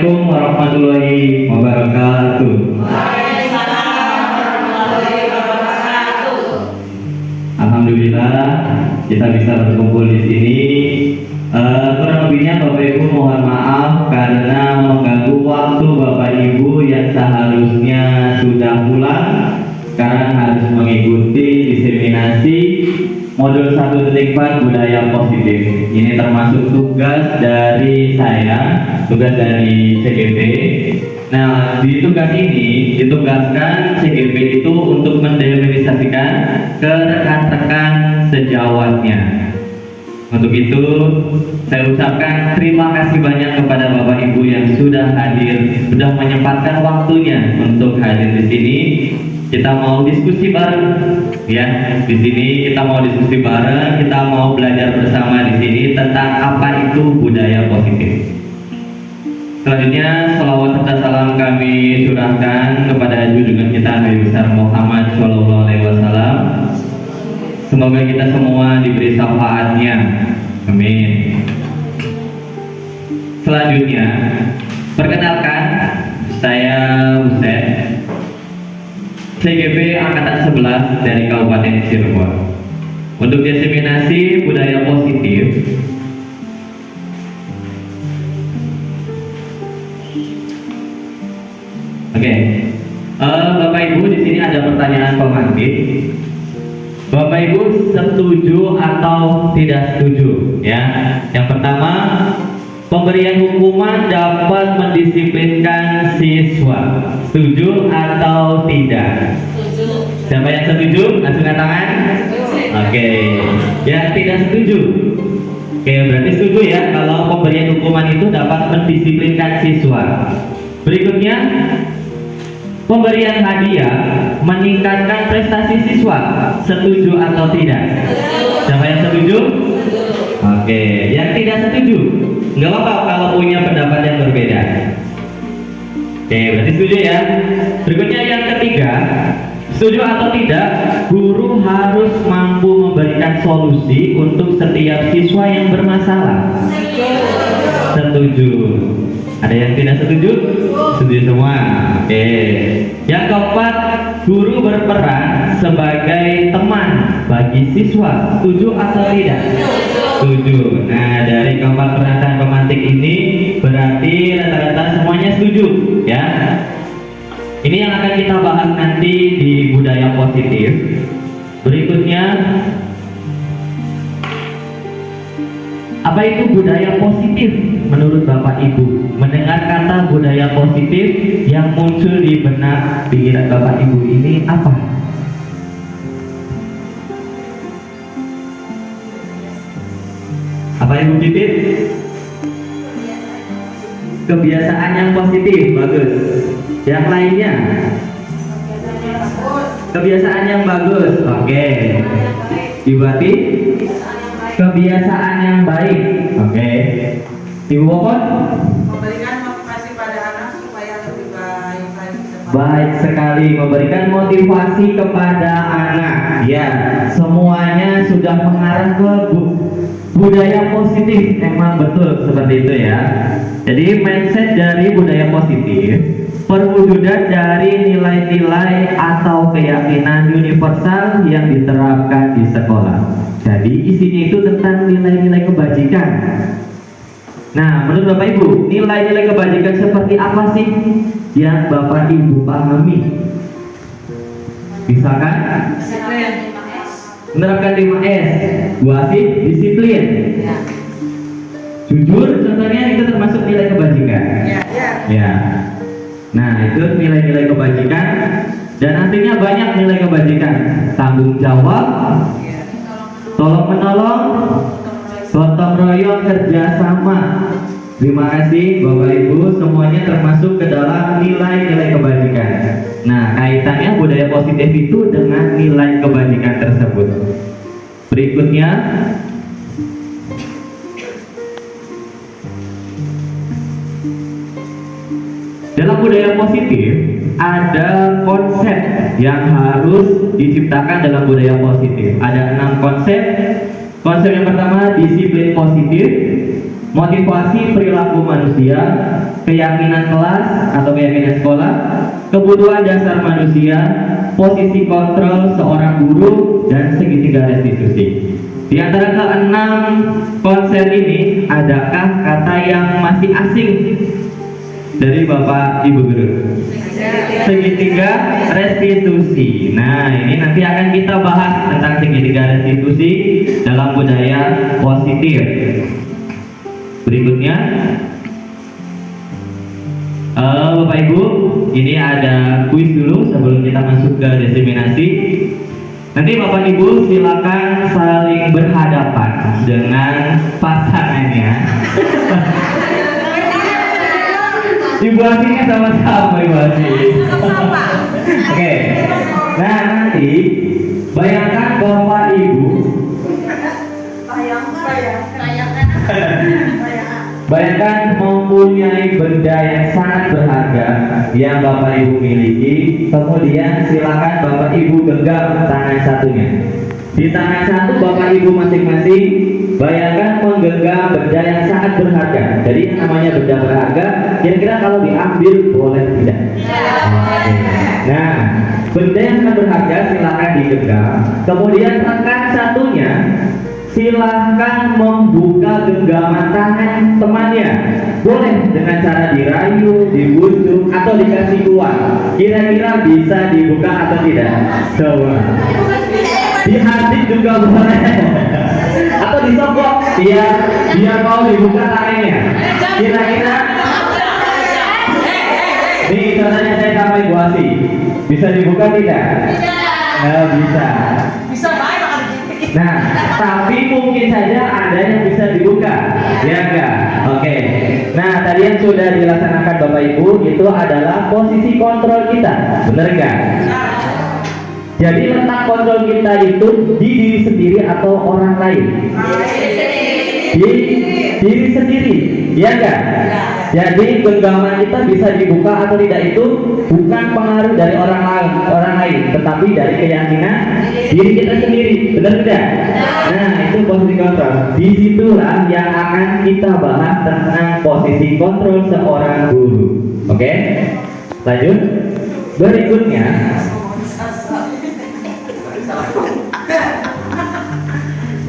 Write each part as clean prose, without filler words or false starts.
Assalamualaikum warahmatullahi wabarakatuh. Alhamdulillah kita bisa berkumpul di sini. Kurang lebihnya Bapak Ibu mohon maaf karena mengganggu waktu Bapak Ibu yang seharusnya sudah pulang. Sekarang harus mengikuti diseminasi modul 1.4 budaya positif. Ini termasuk tugas dari saya, tugas dari CGP. Nah, di tugas ini ditugaskan CGP itu untuk mendemonisasikan ke rekan-rekan sejawatnya. Untuk itu, saya ucapkan terima kasih banyak kepada Bapak Ibu yang sudah hadir, sudah menyempatkan waktunya untuk hadir di sini. Kita mau diskusi bareng, ya. Di sini kita mau diskusi bareng, kita mau belajar bersama di sini tentang apa itu budaya positif. Selanjutnya, salawat serta salam kami curahkan kepada junjungan kita Nabi besar Muhammad SAW. Semoga kita semua diberi syafaatnya. Amin. Selanjutnya, perkenalkan, saya Buset, CGP Angkatan 11 dari Kabupaten Cirebon. Untuk diseminasi budaya positif, Bapak Ibu di sini ada pertanyaan pemantik. Bapak Ibu setuju atau tidak setuju? Ya, yang pertama, pemberian hukuman dapat mendisiplinkan siswa. Setuju atau tidak? Setuju. Siapa yang setuju? Angkat tangan. Oke. Yang tidak setuju? Oke, berarti setuju ya kalau pemberian hukuman itu dapat mendisiplinkan siswa. Berikutnya, pemberian hadiah meningkatkan prestasi siswa. Setuju atau tidak? Siapa yang setuju? Oke, yang tidak setuju? Nggak apa-apa kalau punya pendapat yang berbeda. Oke, berarti setuju ya. Berikutnya yang ketiga, setuju atau tidak, guru harus mampu memberikan solusi untuk setiap siswa yang bermasalah. Setuju. Ada yang tidak setuju? Setuju semua. Oke. Yang keempat, guru berperan sebagai teman bagi siswa. Setuju atau tidak? Setuju. Nah, dari keempat pernyataan pemantik ini berarti rata-rata semuanya setuju, ya. Ini yang akan kita bahas nanti di budaya positif. Berikutnya, apa itu budaya positif menurut Bapak Ibu? Mendengar kata budaya positif yang muncul di benak pikiran Bapak Ibu ini apa? Apa Ibu Pipit? Kebiasaan yang positif, bagus. Yang lainnya? Kebiasaan yang bagus, oke. Ibu Ati? Kebiasaan yang baik, oke. Ibu Popon? Memberikan motivasi pada anak supaya lebih baik lagi. Baik sekali, memberikan motivasi kepada anak. Ya, semuanya sudah mengarah ke budaya positif. Memang betul seperti itu ya. Jadi mindset dari budaya positif perwujudan dari nilai-nilai atau keyakinan universal yang diterapkan di sekolah. Jadi isinya itu tentang nilai-nilai kebajikan. Nah, menurut Bapak Ibu, nilai-nilai kebajikan seperti apa sih yang Bapak Ibu pahami? Misalkan menerapkan 5S. Gua sih disiplin. Jujur, contohnya itu termasuk nilai kebajikan. Ya. Nah, itu nilai-nilai kebajikan. Dan nantinya banyak nilai kebajikan. Tanggung jawab, tolong menolong, gotong royong, kerjasama. Terima kasih Bapak Ibu, semuanya termasuk ke dalam nilai-nilai kebajikan. Nah, kaitannya budaya positif itu dengan nilai kebajikan tersebut. Berikutnya, dalam budaya positif ada konsep yang harus diciptakan dalam budaya positif. Ada 6 konsep. Konsep yang pertama disiplin positif, motivasi perilaku manusia, keyakinan kelas atau keyakinan sekolah, kebutuhan dasar manusia, posisi kontrol seorang guru, dan segitiga restitusi. Di antara keenam konsep ini, adakah kata yang masih asing dari Bapak Ibu Guru? Segitiga restitusi. Nah, ini nanti akan kita bahas tentang segitiga restitusi dalam budaya positif. Berikutnya, Bapak Ibu, ini ada kuis dulu sebelum kita masuk ke diseminasi. Nanti Bapak Ibu silakan saling berhadapan dengan pasangannya. Ibu Asinya sama-sama Ibu Asi. Oke. Nah, nanti bayangkan Bapak Ibu bayangkan mempunyai benda yang sangat berharga yang Bapak Ibu miliki, kemudian silakan Bapak Ibu genggam tangan satunya. Di tangan satu Bapak Ibu masing-masing bayangkan menggenggam benda yang sangat berharga. Jadi yang namanya benda berharga, kira-kira kalau diambil boleh tidak? Nah, benda yang sangat berharga silakan digenggam. Kemudian rekan satunya silahkan membuka genggaman tangan temannya. Boleh dengan cara dirayu, dibujuk, atau dikasih uang. Kira-kira bisa dibuka atau tidak? Coba. Dihadik juga boleh. Atau disogok biar mau dibuka tangannya. Kira-kira nih contohnya saya sampai Bu Asi. Bisa dibuka tidak? Nggak bisa. Nah, tapi mungkin saja ada yang bisa dibuka, ya enggak? Oke. Nah, tadi yang sudah dilaksanakan Bapak Ibu itu adalah posisi kontrol kita, benar enggak? Jadi letak kontrol kita itu di diri sendiri atau orang lain? Di diri sendiri, ya enggak? Jadi genggaman kita bisa dibuka atau tidak itu bukan pengaruh dari orang lain, tetapi dari keyakinan diri kita sendiri, benar tidak? Nah, itu posisi kontrol. Disitulah yang akan kita bahas tentang posisi kontrol seorang guru. Oke, lanjut.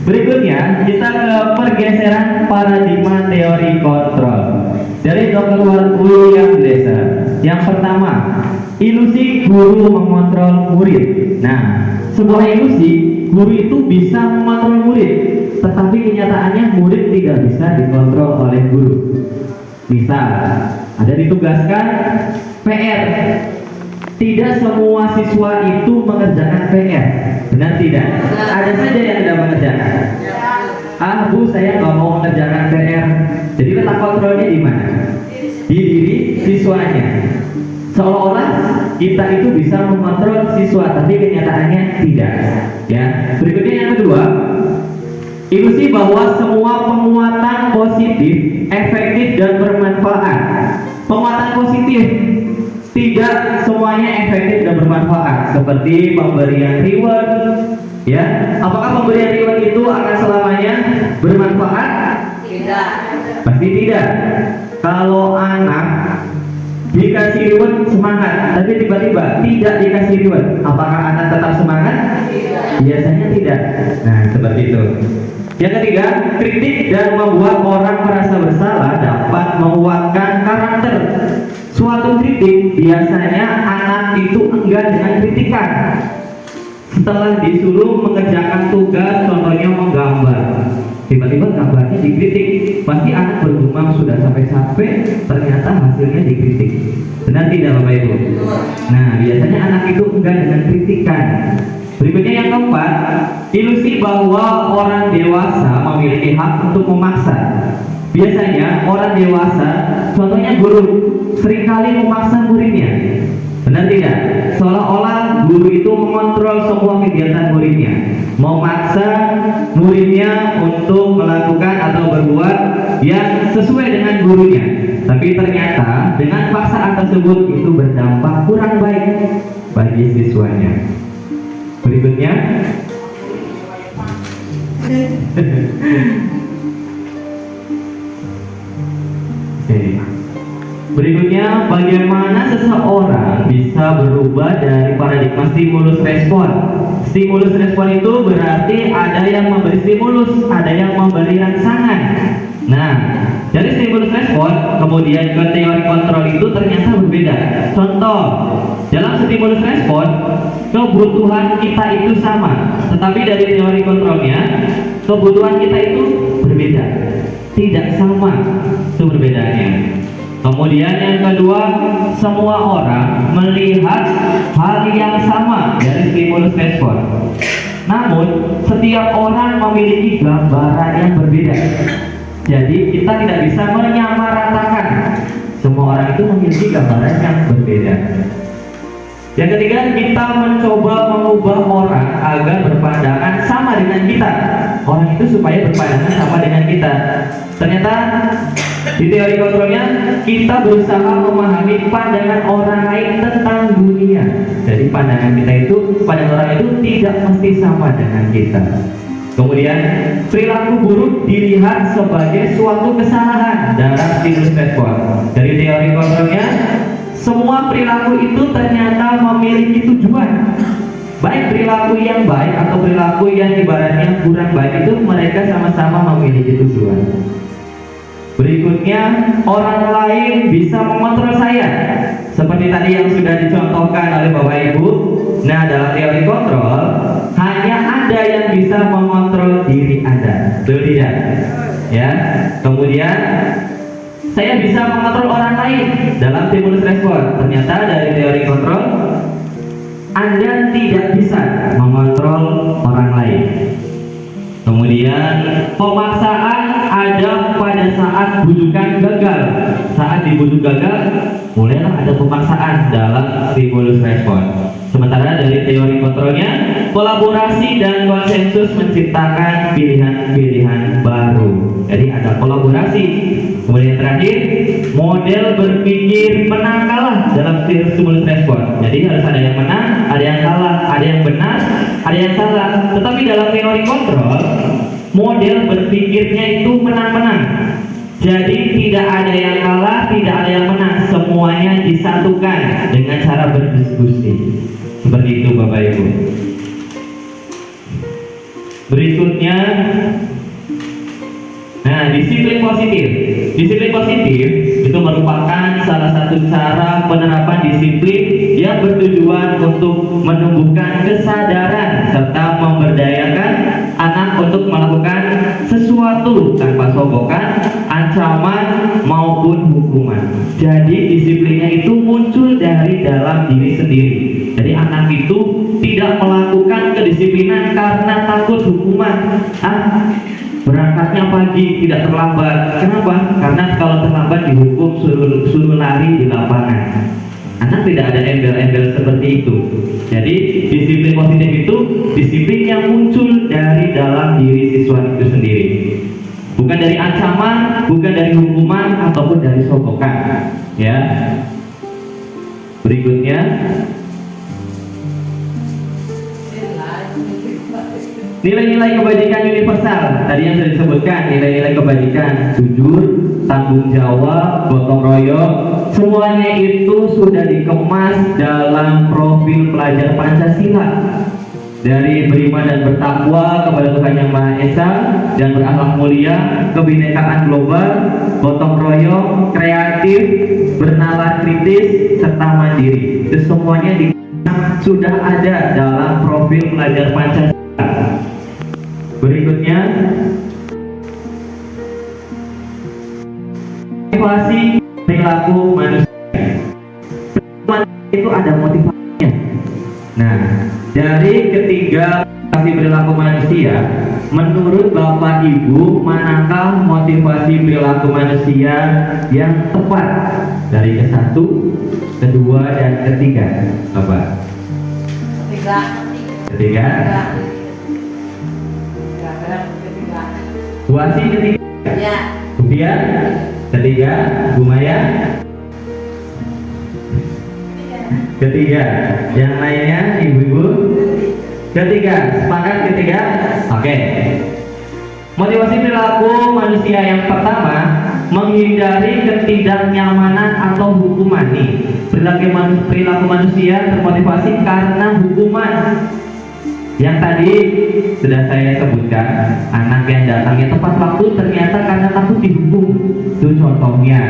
Berikutnya, kita ke pergeseran paradigma teori kontrol dari Dr. William Glasser. Yang pertama, ilusi guru mengontrol murid. Nah, sebuah ilusi guru itu bisa mengontrol murid, tetapi kenyataannya murid tidak bisa dikontrol oleh guru. Misal, ada ditugaskan PR. Tidak semua siswa itu mengerjakan PR, benar tidak? Ada saja yang tidak mengerjakan. Bu, saya nggak mau mengerjakan PR. Jadi letak kontrolnya di mana? Di diri siswanya. Seolah-olah kita itu bisa mengontrol siswa, tapi kenyataannya tidak. Ya. Berikutnya yang kedua, ilusi bahwa semua penguatan positif efektif dan bermanfaat. Penguatan positif tidak semuanya efektif dan bermanfaat, seperti pemberian reward. Ya, apakah pemberian reward itu akan selamanya bermanfaat? Tidak. Pasti tidak. Kalau anak dikasih reward semangat, tapi tiba-tiba tidak dikasih reward, apakah anak tetap semangat? Tidak. Biasanya tidak. Nah, seperti itu. Yang ketiga, kritik dan membuat orang merasa bersalah dapat menguatkan karakter. Suatu kritik biasanya anak itu enggan dengan kritikan. Setelah disuruh mengerjakan tugas, contohnya menggambar, tiba-tiba gambarnya dikritik, pasti anak bergumam sudah sampai-sampai, ternyata hasilnya dikritik. Benar tidak Bapak Ibu? Nah, biasanya anak itu enggan dengan kritikan. Berikutnya yang keempat, ilusi bahwa orang dewasa memiliki hak untuk memaksa. Biasanya orang dewasa, contohnya guru, seringkali memaksa muridnya. Benar tidak? Seolah-olah guru itu mengontrol semua kegiatan muridnya, memaksa muridnya untuk melakukan atau berbuat yang sesuai dengan gurunya. Tapi ternyata dengan paksaan tersebut itu berdampak kurang baik bagi siswanya. Berikutnya, bagaimana seseorang bisa berubah dari paradigma stimulus respon. Stimulus respon itu berarti ada yang memberi stimulus, ada yang memberi rangsangan. Nah, dari stimulus respon kemudian ke teori kontrol itu ternyata berbeda. Contoh, dalam stimulus respon kebutuhan kita itu sama, tetapi dari teori kontrolnya kebutuhan kita itu berbeda, tidak sama, itu perbedaannya. Kemudian yang kedua, semua orang melihat hal yang sama dari stimulus respon. Namun, setiap orang memiliki gambaran yang berbeda. Jadi, kita tidak bisa menyamaratakan. Semua orang itu memiliki gambaran yang berbeda. Yang ketiga, kita mencoba mengubah orang agar berpandangan sama dengan kita. Orang itu supaya berpandangan sama dengan kita. Ternyata di teori kontrolnya kita berusaha memahami pandangan orang lain tentang dunia. Jadi pandangan kita itu, pandangan orang itu tidak mesti sama dengan kita. Kemudian perilaku buruk dilihat sebagai suatu kesalahan dalam stimulus respon. Dari teori kontrolnya, semua perilaku itu ternyata memiliki tujuan. Baik perilaku yang baik atau perilaku yang ibaratnya kurang baik itu mereka sama-sama memiliki tujuan. Berikutnya, orang lain bisa mengontrol saya. Seperti tadi yang sudah dicontohkan oleh Bapak Ibu. Nah, dalam teori kontrol hanya ada yang bisa mengontrol diri Anda, betul tidak? Ya. Kemudian saya bisa mengontrol orang lain dalam stimulus respon. Ternyata dari teori kontrol Anda tidak bisa mengontrol orang lain. Kemudian pemaksaan ada pada saat bujukan gagal. Saat dibujuk gagal, mulailah ada pemaksaan dalam stimulus respon. Sementara dari teori kontrolnya, kolaborasi dan konsensus menciptakan pilihan-pilihan baru. Jadi ada kolaborasi. Kemudian terakhir, model berpikir menang kalah dalam stimulus respon. Jadi harus ada yang menang, ada yang kalah, ada yang benar, ada yang salah. Tetapi dalam teori kontrol, model berpikirnya itu menang-menang. Jadi tidak ada yang kalah, tidak ada yang menang. Semuanya disatukan dengan cara berdiskusi. Seperti itu Bapak Ibu. Berikutnya, nah, disiplin positif. Disiplin positif itu merupakan salah satu cara penerapan disiplin yang bertujuan untuk menumbuhkan kesadaran serta memberdayakan anak untuk melakukan sesuatu tanpa sogokan, ancaman maupun hukuman. Jadi disiplinnya itu muncul dari dalam diri sendiri. Jadi anak itu tidak melakukan kedisiplinan karena takut hukuman. Berangkatnya pagi, tidak terlambat. Kenapa? Karena kalau terlambat dihukum suruh lari di lapangan. Anak tidak ada embel-embel seperti itu. Jadi disiplin positif itu disiplin yang muncul dari dalam diri siswa itu sendiri. Bukan dari ancaman, bukan dari hukuman ataupun dari sogokan. Ya. Berikutnya, nilai-nilai kebajikan universal. Tadi yang sudah disebutkan, nilai-nilai kebajikan, jujur, tanggung jawab, gotong royong, semuanya itu sudah dikemas dalam profil pelajar Pancasila. Dari beriman dan bertakwa kepada Tuhan Yang Maha Esa dan berakhlak mulia, kebinekaan global, gotong royong, kreatif, bernalar kritis, serta mandiri. Itu semuanya sudah ada dalam profil pelajar Pancasila. Berikutnya, motivasi perilaku manusia. Itu ada motivasinya. Nah, dari ketiga motivasi perilaku manusia, menurut Bapak Ibu, manakah motivasi perilaku manusia yang tepat dari ke satu, kedua, dan ketiga, Bapak? Ketiga. Buasi ketiga. Ya. Bupia ketiga. Bu Maya ketiga. Yang lainnya ibu-ibu ketiga. Sepakat ketiga? Oke. Motivasi perilaku manusia yang pertama, menghindari ketidaknyamanan atau hukuman nih. Perilaku manusia termotivasi karena hukuman. Yang tadi sudah saya sebutkan, anak yang datangnya tepat waktu ternyata karena takut dihukum. Itu contohnya.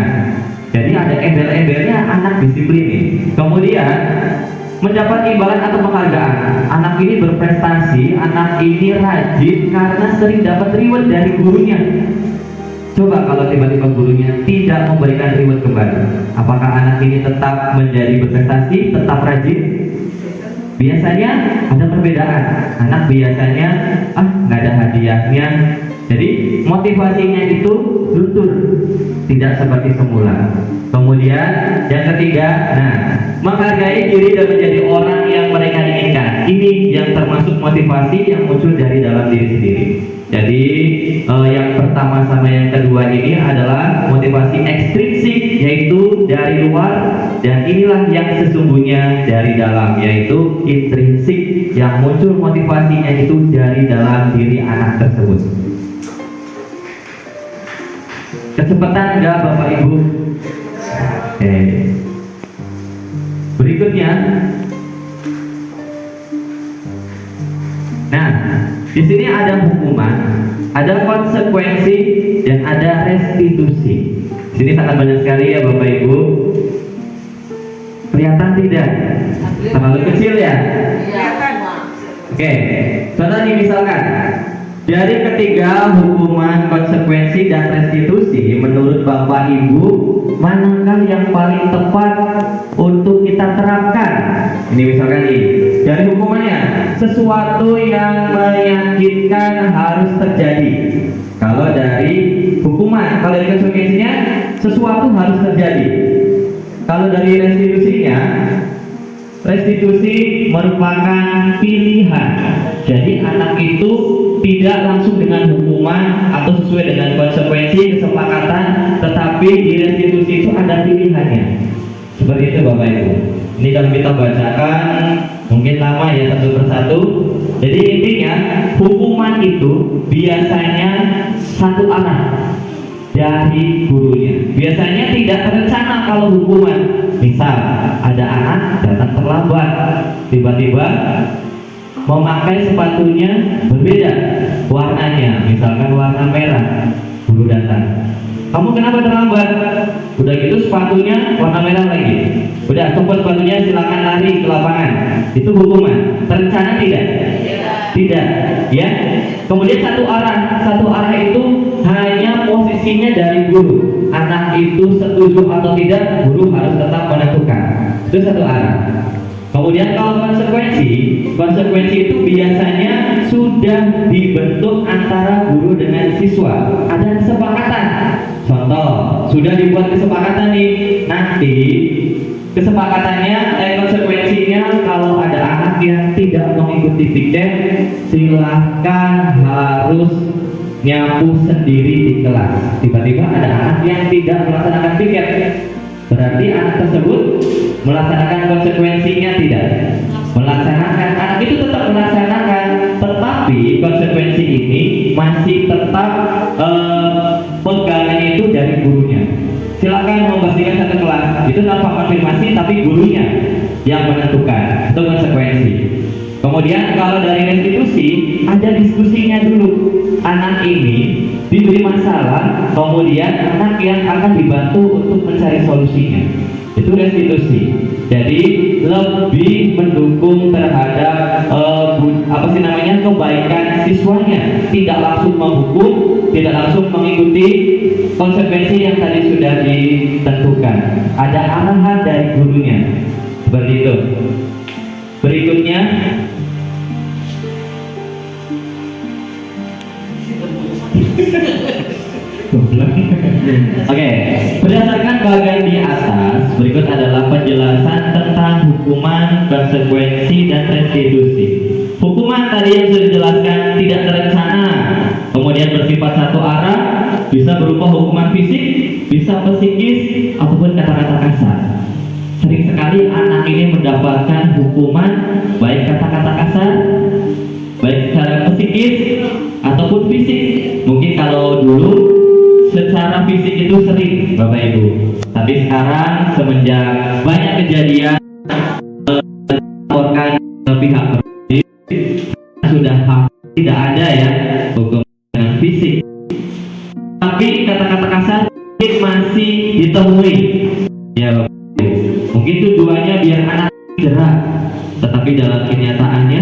Jadi ada embel-embelnya anak disiplin nih. Kemudian mendapat imbalan atau penghargaan. Anak ini berprestasi, anak ini rajin karena sering dapat reward dari gurunya. Coba kalau tiba-tiba gurunya tidak memberikan reward kembali, apakah anak ini tetap menjadi berprestasi, tetap rajin? Biasanya ada perbedaan. Anak biasanya nggak ada hadiahnya, jadi motivasinya itu luntur, tidak seperti semula. Kemudian yang ketiga, menghargai diri dan menjadi orang yang mereka inginkan. Ini yang termasuk motivasi yang muncul dari dalam diri sendiri. Jadi yang pertama sama yang kedua ini adalah motivasi ekstrinsik, yaitu dari luar, dan inilah yang sesungguhnya dari dalam, yaitu intrinsik, yang muncul motivasinya itu dari dalam diri anak tersebut. Kecepatan enggak Bapak Ibu? Oke. Berikutnya, di sini ada hukuman, ada konsekuensi, dan ada restitusi. Di sini sangat banyak sekali ya Bapak Ibu. Kelihatan tidak? Terlalu kecil ya? Kelihatan. Oke. Contohnya misalkan dari ketiga hukuman, konsekuensi, dan restitusi, menurut Bapak Ibu, manakah yang paling tepat untuk kita terapkan? Ini misalkan nih, dari hukumannya, sesuatu yang menyakitkan harus terjadi. Kalau dari hukuman, kalau dari konsekuensinya, sesuatu harus terjadi. Kalau dari restitusinya, restitusi merupakan pilihan. Jadi anak itu tidak langsung dengan hukuman atau sesuai dengan konsekuensi kesepakatan, tetapi di restitusi itu ada pilihannya. Seperti itu Bapak Ibu. Ini kalau kita bacakan mungkin lama ya satu persatu. Jadi intinya hukuman itu biasanya satu arah dari gurunya. Biasanya tidak terencana kalau hukuman. Misal ada anak datang terlambat, tiba-tiba memakai sepatunya berbeda warnanya, misalkan warna merah. Guru datang, kamu kenapa terlambat? Udah gitu sepatunya warna merah lagi. Udah, copot sepatunya, silakan lari ke lapangan. Itu hukuman. Terencana tidak? Tidak, ya. Kemudian satu arah itu hanya posisinya dari guru. Anak itu setuju atau tidak, guru harus tetap menentukan. Itu satu arah. Kemudian kalau konsekuensi itu biasanya sudah dibentuk antara guru dengan siswa. Ada kesepakatan. Contoh, sudah dibuat kesepakatan nih. Nanti kesepakatannya, konsekuensinya kalau ada anak yang tidak mengikuti piket, silahkan harus nyapu sendiri di kelas. Tiba-tiba ada anak yang tidak melaksanakan piket, berarti anak tersebut melaksanakan konsekuensinya tidak? Melaksanakan. Anak itu tetap melaksanakan, tetapi konsekuensi ini masih tetap pegangannya itu dari gurunya. Silakan membersihkan satu kelas, itu tanpa konfirmasi, tapi gurunya yang menentukan. Itu konsekuensi. Kemudian kalau dari restitusi, ada diskusinya dulu. Anak ini diberi masalah, kemudian anak yang akan dibantu untuk mencari solusinya. Itu restitusi. Jadi lebih mendukung terhadap kebaikan siswanya, tidak langsung menghukum, tidak langsung mengikuti konsekuensi yang tadi sudah ditentukan. Ada arahan dari gurunya. Seperti itu. Berikutnya, Oke, berdasarkan bagian di atas, berikut adalah penjelasan tentang hukuman, konsekuensi, dan restitusi. Hukuman tadi yang sudah dijelaskan tidak terencana, kemudian bersifat satu arah, bisa berupa hukuman fisik, bisa psikis, ataupun kata-kata kasar. Sering sekali anak ini mendapatkan hukuman baik kata-kata kasar, baik secara psikis ataupun fisik. Mungkin kalau dulu secara secara fisik itu sering Bapak Ibu, tapi sekarang semenjak banyak kejadian melaporkan pihak berwajib, sudah hampir tidak ada ya hukum dengan fisik, tapi kata-kata kasar masih ditemui ya Bapak Ibu. Mungkin tujuannya biar anak gerak, tetapi dalam kenyataannya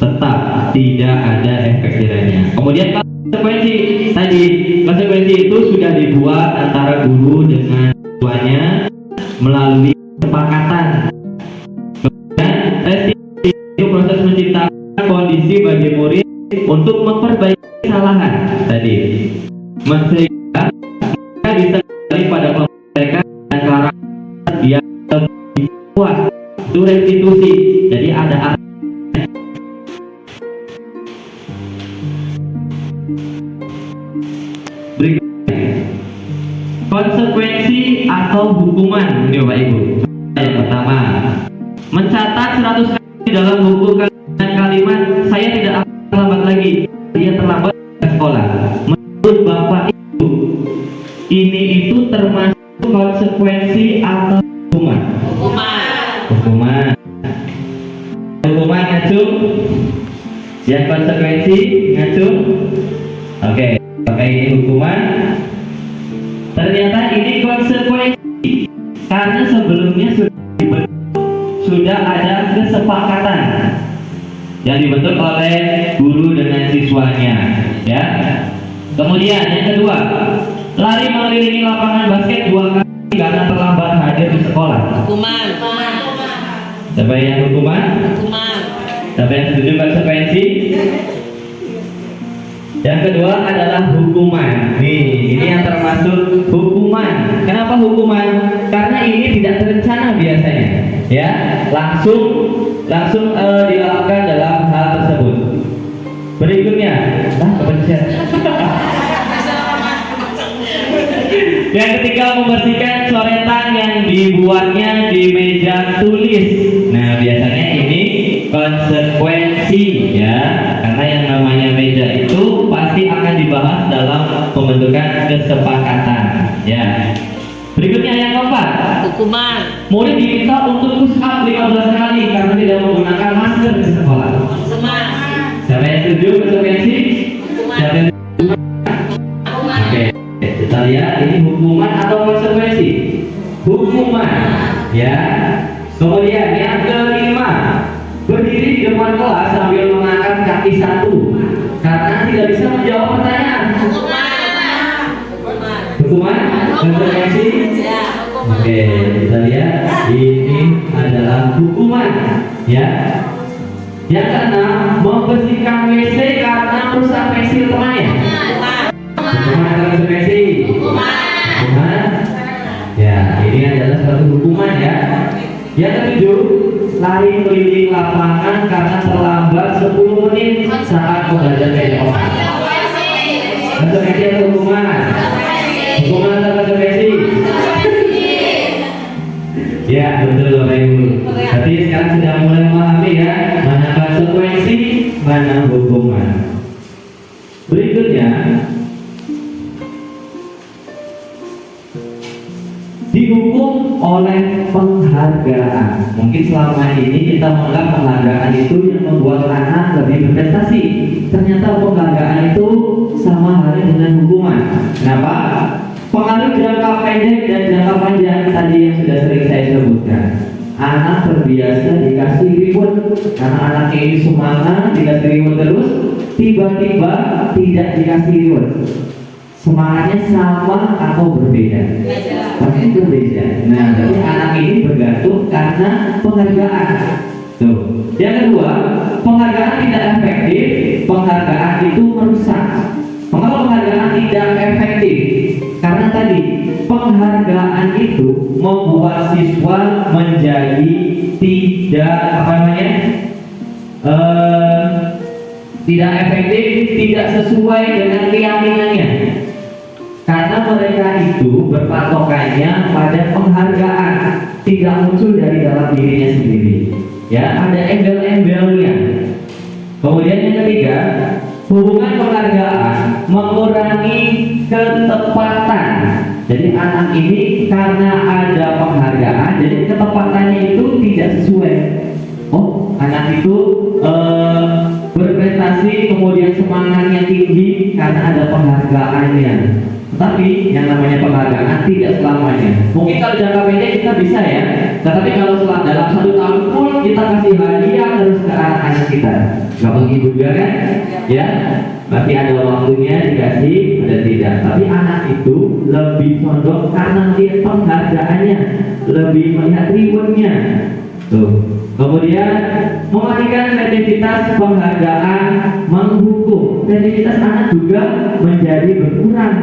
tetap tidak ada efek jerahnya. Kemudian konsekuensi tadi, konsekuensi itu sudah dibuat antara guru dengan siswanya melalui kesepakatan. Kemudian restitusi itu proses menciptakan kondisi bagi murid untuk memperbaiki kesalahan tadi, sehingga mereka bisa kembali pada kelompok mereka dan karakter yang lebih kuat. Itu restitusi. Jadi ada berikutnya konsekuensi atau hukuman ini Bapak Ibu. Yang pertama, mencatat 100 kali dalam buku dengan kalimat saya tidak akan terlambat lagi, dia terlambat ke sekolah. Menurut Bapak Ibu, ini itu termasuk konsekuensi atau hukuman? Hukuman ngacung. Yang konsekuensi ngacung. Oke, pakai ini hukuman. Ternyata ini konsekuensi karena sebelumnya sudah ada kesepakatan yang dibentuk oleh guru dengan siswanya ya. Kemudian yang kedua, lari mengelilingi lapangan basket 2 kali karena terlambat hadir di sekolah. Hukuman. Siapa yang hukuman? Siapa yang setuju konsekuensi? Yang kedua adalah hukuman. Nih, ini yang termasuk hukuman. Kenapa hukuman? Karena ini tidak terencana biasanya, ya. Langsung dilakukan dalam hal tersebut. Berikutnya, kepencet. Yang ketiga, membersihkan coretan yang dibuatnya di meja tulis. Nah, biasanya ini konsekuensi ya, karena yang namanya meja itu pasti akan dibahas dalam pembentukan kesepakatan ya. Berikutnya yang keempat, Hukuman. murid diminta untuk push up 15 kali karena tidak menggunakan masker di sekolah. Hukuman. Siapa yang setuju konsekuensi? Siapa yang setuju? Oke, kita lihat ini hukuman atau konsekuensi? Hukuman ya. Kemudian yang kelima, berdiri di depan kelas sambil mengangkat kaki satu karena tidak bisa menjawab pertanyaan. Hukuman? Konsekuensi? Oke, kita lihat ini adalah hukuman ya. Yang keenam, membersihkan WC karena merusak pensil temannya. Hukuman atau konsekuensi? Hukuman? Ya, ini adalah suatu hukuman ya. Yang ketujuh, lari keliling lapangan karena terlambat 10 menit saat pembelajaran PDO. Konsekuensi atau hukuman? Hukuman atau konsekuensi? Ya, betul Bapak Ibu. Berarti sekarang sudah mulai memahami ya, mana konsekuensi, mana hukuman. Berikutnya, dihukum oleh penghargaan. Mungkin selama ini kita menganggap penghargaan itu yang membuat anak lebih berprestasi. Ternyata penghargaan itu sama halnya dengan hukuman. Kenapa? Pengaruh jangka pendek dan jangka panjang tadi yang sudah sering saya sebutkan. Anak terbiasa dikasih reward karena anaknya ini semangat dikasih reward terus, tiba-tiba tidak dikasih reward. Semangatnya sama atau berbeda? Pasti berbeda. Nah, jadi anak ini bergantung karena penghargaan. Tuh. Yang kedua, penghargaan tidak efektif. Penghargaan itu merusak. Mengapa penghargaan tidak efektif? Karena tadi penghargaan itu membuat siswa menjadi tidak tidak efektif, tidak sesuai dengan keyakinannya. Karena mereka itu berpatokannya pada penghargaan, tidak muncul dari dalam dirinya sendiri. Ya, ada embel-embelnya. Kemudian yang ketiga, hubungan penghargaan mengurangi ketepatan. Jadi anak ini karena ada penghargaan, jadi ketepatannya itu tidak sesuai. Oh, anak itu berprestasi kemudian semangatnya tinggi karena ada penghargaannya. Tapi yang namanya penghargaan tidak selamanya. Mungkin kalau jangka pendek kita bisa ya, tetapi kalau dalam 1 tahun pun kita kasih hadiah terus ke anak-anak kita, nggak mungkin juga kan? Ya, berarti ada waktunya dikasih, ada tidak. Tapi anak itu lebih condong karena melihat penghargaannya, lebih melihat rewardnya. Tuh. Kemudian mematikan kreativitas penghargaan menghukum. Kreativitas anak juga menjadi berkurang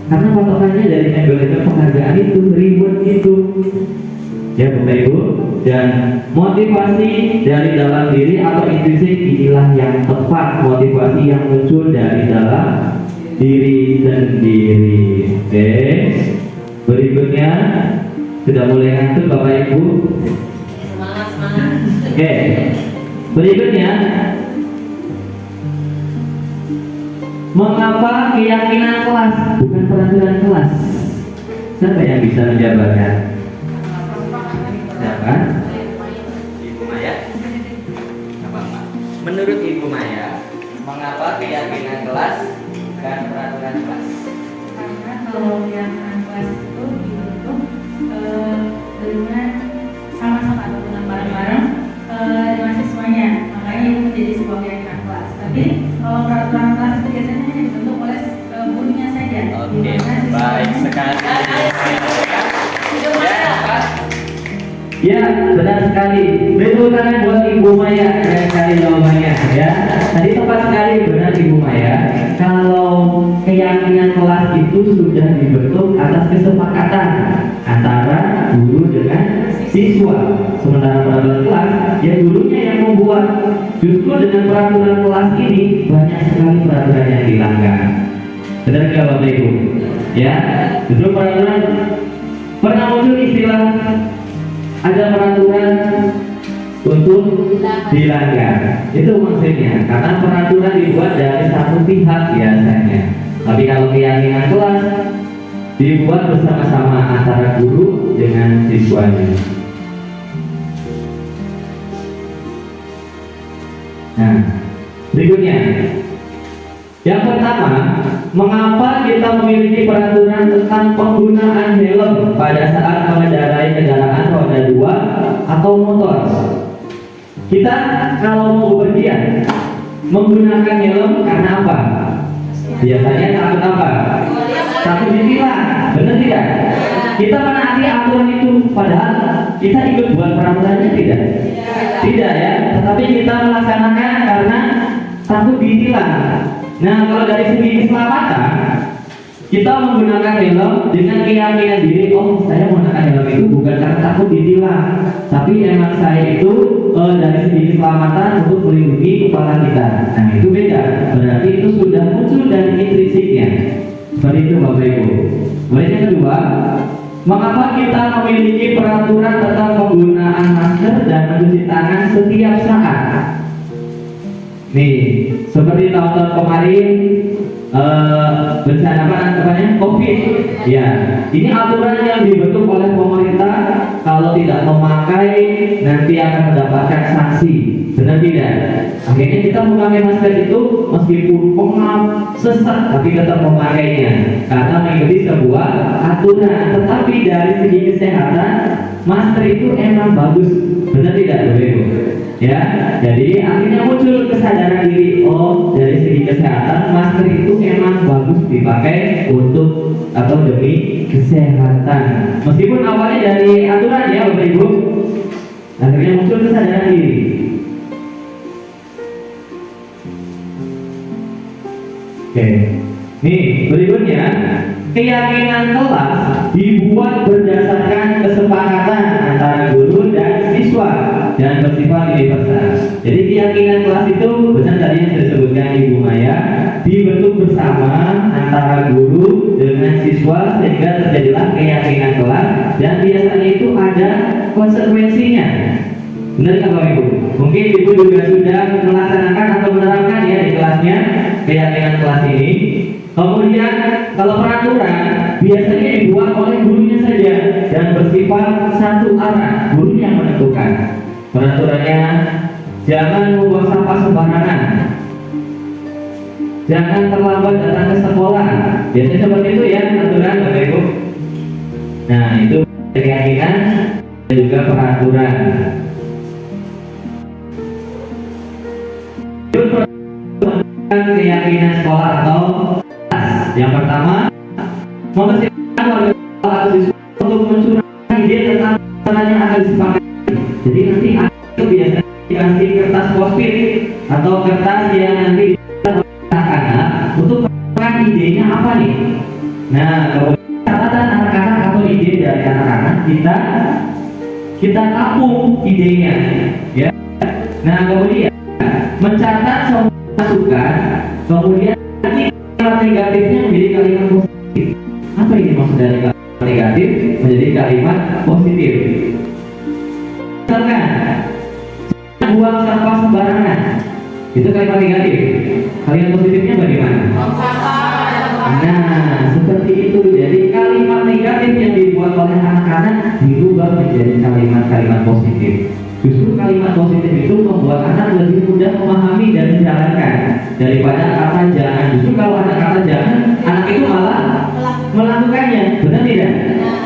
karena patokannya dari embel-embel penghargaan itu, reward itu. Ya Bapak Ibu, dan motivasi dari dalam diri atau intrinsik inilah yang tepat, motivasi yang muncul dari dalam diri sendiri. Oke, berikutnya sudah mulai ngantuk Bapak Ibu. Semangat. Oke, berikutnya mengapa keyakinan kelas bukan peraturan kelas? Siapa yang bisa menjabarkan? Siapa? Ibu Maya. Apa? Menurut Ibu Maya, mengapa keyakinan kelas bukan peraturan kelas? Karena kalau keyakinan kelas itu dibentuk dengan sama-sama atau dengan bareng-bareng dengan siswanya, makanya itu menjadi sebuah keyakinan kelas. Tapi kalau peraturan kelas itu biasanya hanya dibentuk oleh gurunya saja. Oke, baik sekali. Ya, benar sekali. Beri tangan buat Ibu Maya. Keren sekali jawabannya ya. Tadi tepat sekali, benar Ibu Maya. Kalau keyakinan kelas itu sudah dibentuk atas kesepakatan antara guru dengan siswa. Sementara peraturan kelas, ya gurunya yang membuat. Justru dengan peraturan kelas ini banyak sekali peraturan yang dilanggar. Benar nggak Bapak Ibu? Ya, justru peraturan pernah muncul istilah ada peraturan untuk dilanggar. Itu maksudnya, karena peraturan dibuat dari satu pihak biasanya. Tapi kalau keyakinan kelas dibuat bersama-sama antara guru dengan siswanya. Nah, berikutnya. Yang pertama, mengapa kita memiliki peraturan tentang penggunaan helm pada saat mengendarai kendaraan roda 2 atau motor? Kita kalau mau bepergian menggunakan helm karena apa? Biasanya takut apa? Takut ditilang, benar tidak? Kita menaati aturan itu, padahal kita ikut buat peraturannya tidak? Tidak ya, tetapi kita melaksanakan karena takut ditilang. Nah, kalau dari segi keselamatan, kita menggunakan helm dengan keyakinan diri, oh saya menggunakan helm itu bukan karena takut ditilang, tapi emang saya itu dari segi keselamatan untuk melindungi kepala kita. Nah, itu beda. Berarti itu sudah muncul dari intrinsiknya. Seperti itu Bapak Ibu. Kemudian yang kedua, mengapa kita memiliki peraturan tentang penggunaan masker dan mencuci tangan setiap saat? Nih, seperti tahun-tahun kemarin bencana apa namanya COVID, ya ini aturan yang dibentuk oleh pemerintah. Kalau tidak memakai nanti akan mendapatkan sanksi, benar tidak? Akhirnya kita memakai masker itu meskipun pengap, sesak, tapi tetap memakainya karena mengikuti sebuah aturan. Tetapi dari segi kesehatan, masker itu emang bagus, benar tidak, Ibu? Ya, jadi akhirnya muncul kesadaran diri, oh dari segi kesehatan masker itu emang bagus dipakai untuk atau demi kesehatan. Meskipun awalnya dari aturan ya Bapak Ibu, akhirnya muncul kesadaran diri. Oke, nih berikutnya keyakinan kelas dibuat berdasarkan kesepakatan antara guru dan siswa dan bersifat universal. Jadi keyakinan kelas itu benar tadi yang saya sebutkan Ibu Maya, dibentuk bersama antara guru dengan siswa sehingga terjadilah keyakinan kelas dan biasanya itu ada konsekuensinya. Benar nggak Bapak Ibu? Mungkin Ibu juga sudah melaksanakan atau menerapkan ya di kelasnya keyakinan kelas ini. Kemudian kalau peraturan biasanya dibuat oleh gurunya saja dan bersifat satu arah, gurunya yang menentukan. Peraturannya jangan membuang sampah sembarangan, jangan terlambat datang ke sekolah. Biasanya seperti itu ya aturan Bapak Ibu. Nah itu keyakinan dan juga peraturan. Keyakinan sekolah atau kelas. Yang pertama, mempersiapkan warga sekolah atau siswa untuk mencurahkan ide tentang yang akan disepakati. Jadi nanti itu biasanya dikasih kertas post-it atau kertas yang nanti digunakan oleh anak-anak untuk mencurahkan idenya apa nih. Nah, kemudian catatan anak-anak atau ide dari anak-anak kita tampung idenya, ya. Nah, kemudian mencatat semua masukan, kemudian nanti kalimat negatifnya menjadi kalimat positif. Apa ini maksud dari kalimat negatif menjadi kalimat positif? Misalkan, jangan buang sampah sembarangan. Itu kalimat negatif. Kalimat positifnya bagaimana? Nah, seperti itu. Jadi kalimat negatif yang dibuat oleh anak-anak dirubah menjadi kalimat-kalimat positif. Justru kalimat positif itu membuat anak lebih mudah memahami dan menjalankan daripada kata jangan. Justru kalau ada kata jangan, anak itu malah melakukannya. Benar tidak?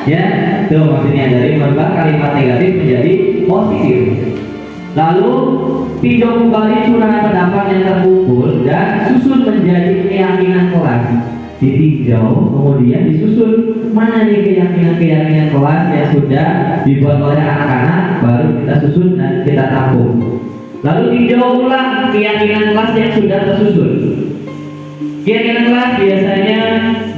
Ya, itu maksudnya dari merubah kalimat negatif menjadi positif. Lalu tinjau kembali curahan pendapat yang terkumpul dan susun menjadi keyakinan kelas. Ditinjau, kemudian disusun mana nih keyakinan kelas yang sudah dibuat oleh anak-anak, baru kita susun dan kita tampung. Lalu tinjau ulang keyakinan kelas yang sudah tersusun. Keyakinan kelas biasanya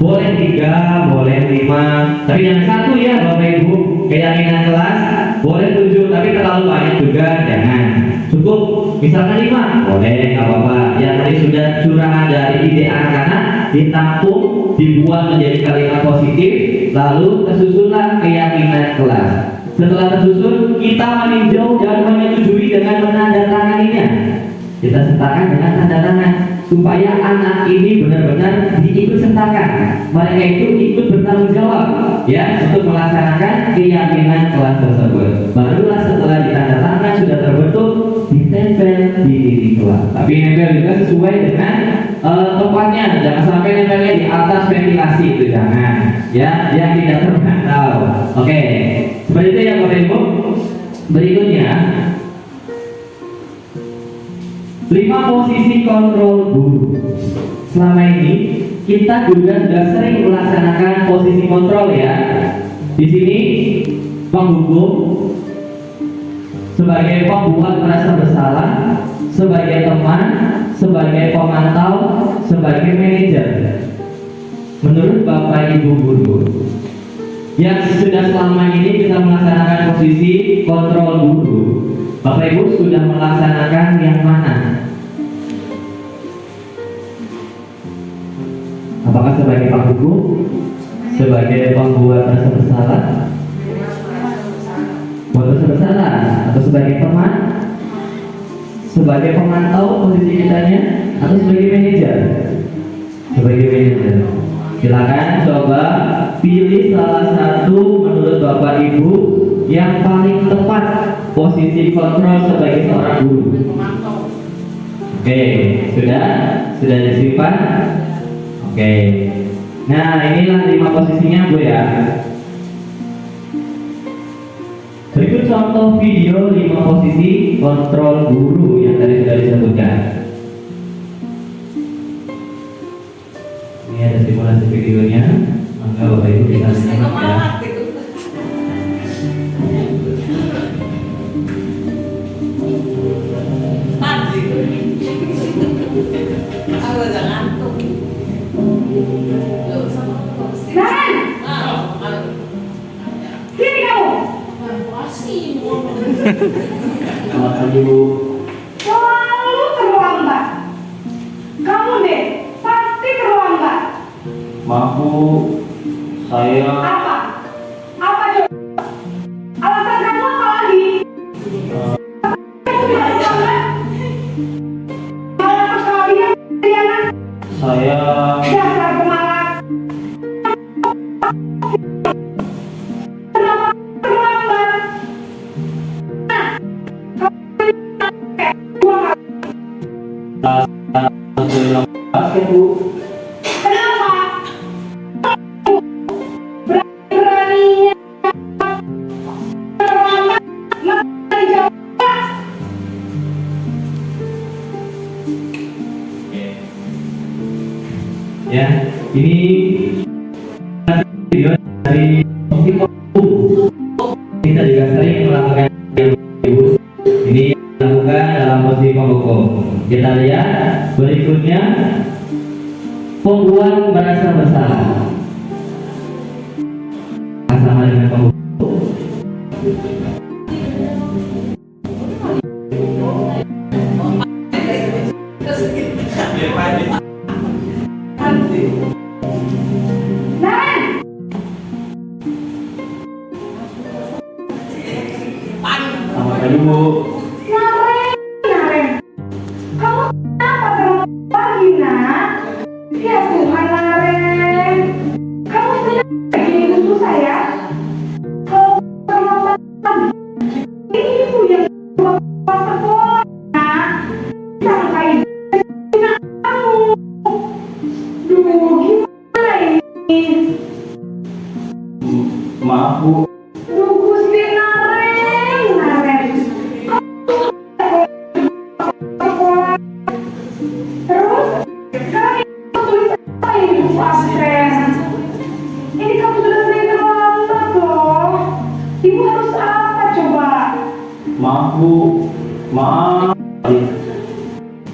boleh 3, boleh 5, tapi yang satu ya Bapak Ibu. Keyakinan kelas boleh 7, tapi terlalu banyak juga jangan. Cukup misalkan 5, boleh, nggak apa-apa. Yang tadi sudah curahan dari ide anak-anak ditampung, dibuat menjadi kalimat positif, lalu tersusunlah keyakinan kelas. Setelah tersusun, kita meninjau dan menyetujui dengan menandatanganinya. Kita sertakan dengan tanda tangan supaya anak ini benar-benar diikut sertakan. Mereka itu ikut bertanggung jawab ya untuk melaksanakan keyakinan kelas tersebut. Barulah setelah ditandatangan sudah terbentuk, ditempel di dinding kelas. Tapi nempel juga sesuai dengan tempatnya. Jangan sampai nempelnya di atas ventilasi, itu jangan. Ya, yang tidak terpantau. Oke, seperti itu ya Bapak Ibu. Berikutnya 5 posisi kontrol guru. Selama ini kita juga sudah sering melaksanakan posisi kontrol ya. Di sini penghukum, sebagai pembuat merasa bersalah, sebagai teman, sebagai pemantau, sebagai manajer. Menurut Bapak Ibu guru yang sudah selama ini kita melaksanakan posisi kontrol guru, Bapak Ibu sudah melaksanakan yang mana? Apakah sebagai penghukum, sebagai pembuat rasa bersalah, atau sebagai teman, sebagai pemantau posisi kitanya, atau sebagai manajer? Sebagai manajer. Silakan coba pilih salah satu menurut Bapak Ibu yang paling tepat posisi kontrol sebagai seorang guru. Oke, sudah disimpan. Oke. Nah, inilah 5 posisinya Bu ya. Berikut contoh video 5 posisi kontrol guru yang tadi sudah disebutkan. Ini ada simulasi videonya. Maka Bapak Ibu bisa simak ya. Selamat pagi Bu. Selalu terlambat. Kamu deh pasti terlambat. Maaf Bu, saya Apa? Apa coba? Alasan kamu apa lagi? Kamu tidak anak? Saya Dasar pemalas. Kenapa terlambat? Nah, gua nggak. sedang basket Bu. Kenapa? Berani-beraninya terlambat makan jawab. Ya, ini video dari kita juga sering melakukan ibu. Ini dilakukan dalam posisi pembungkuk. Kita lihat berikutnya, pembuat merasa bersalah. Sama dengan pembungkuk. Naren, Selamat pagi Bu. Naren, kamu kenapa terlambat pagi nak? Ya Tuhan Naren, kamu sudah bikin ibu susah ya? Kalau terlambat pagi, ini ibu yang buat sekolah nak. Sangka ibu nak kamu. Duh, gimana ini? Maaf Bu. Duh, Gusti Naren, Naren. Sekolah. Terus, sekarang ibu tulis apa ini buku absen? Ini kamu sudah sering terlambat loh. Ibu harus apa coba? Maaf Bu. Maaf.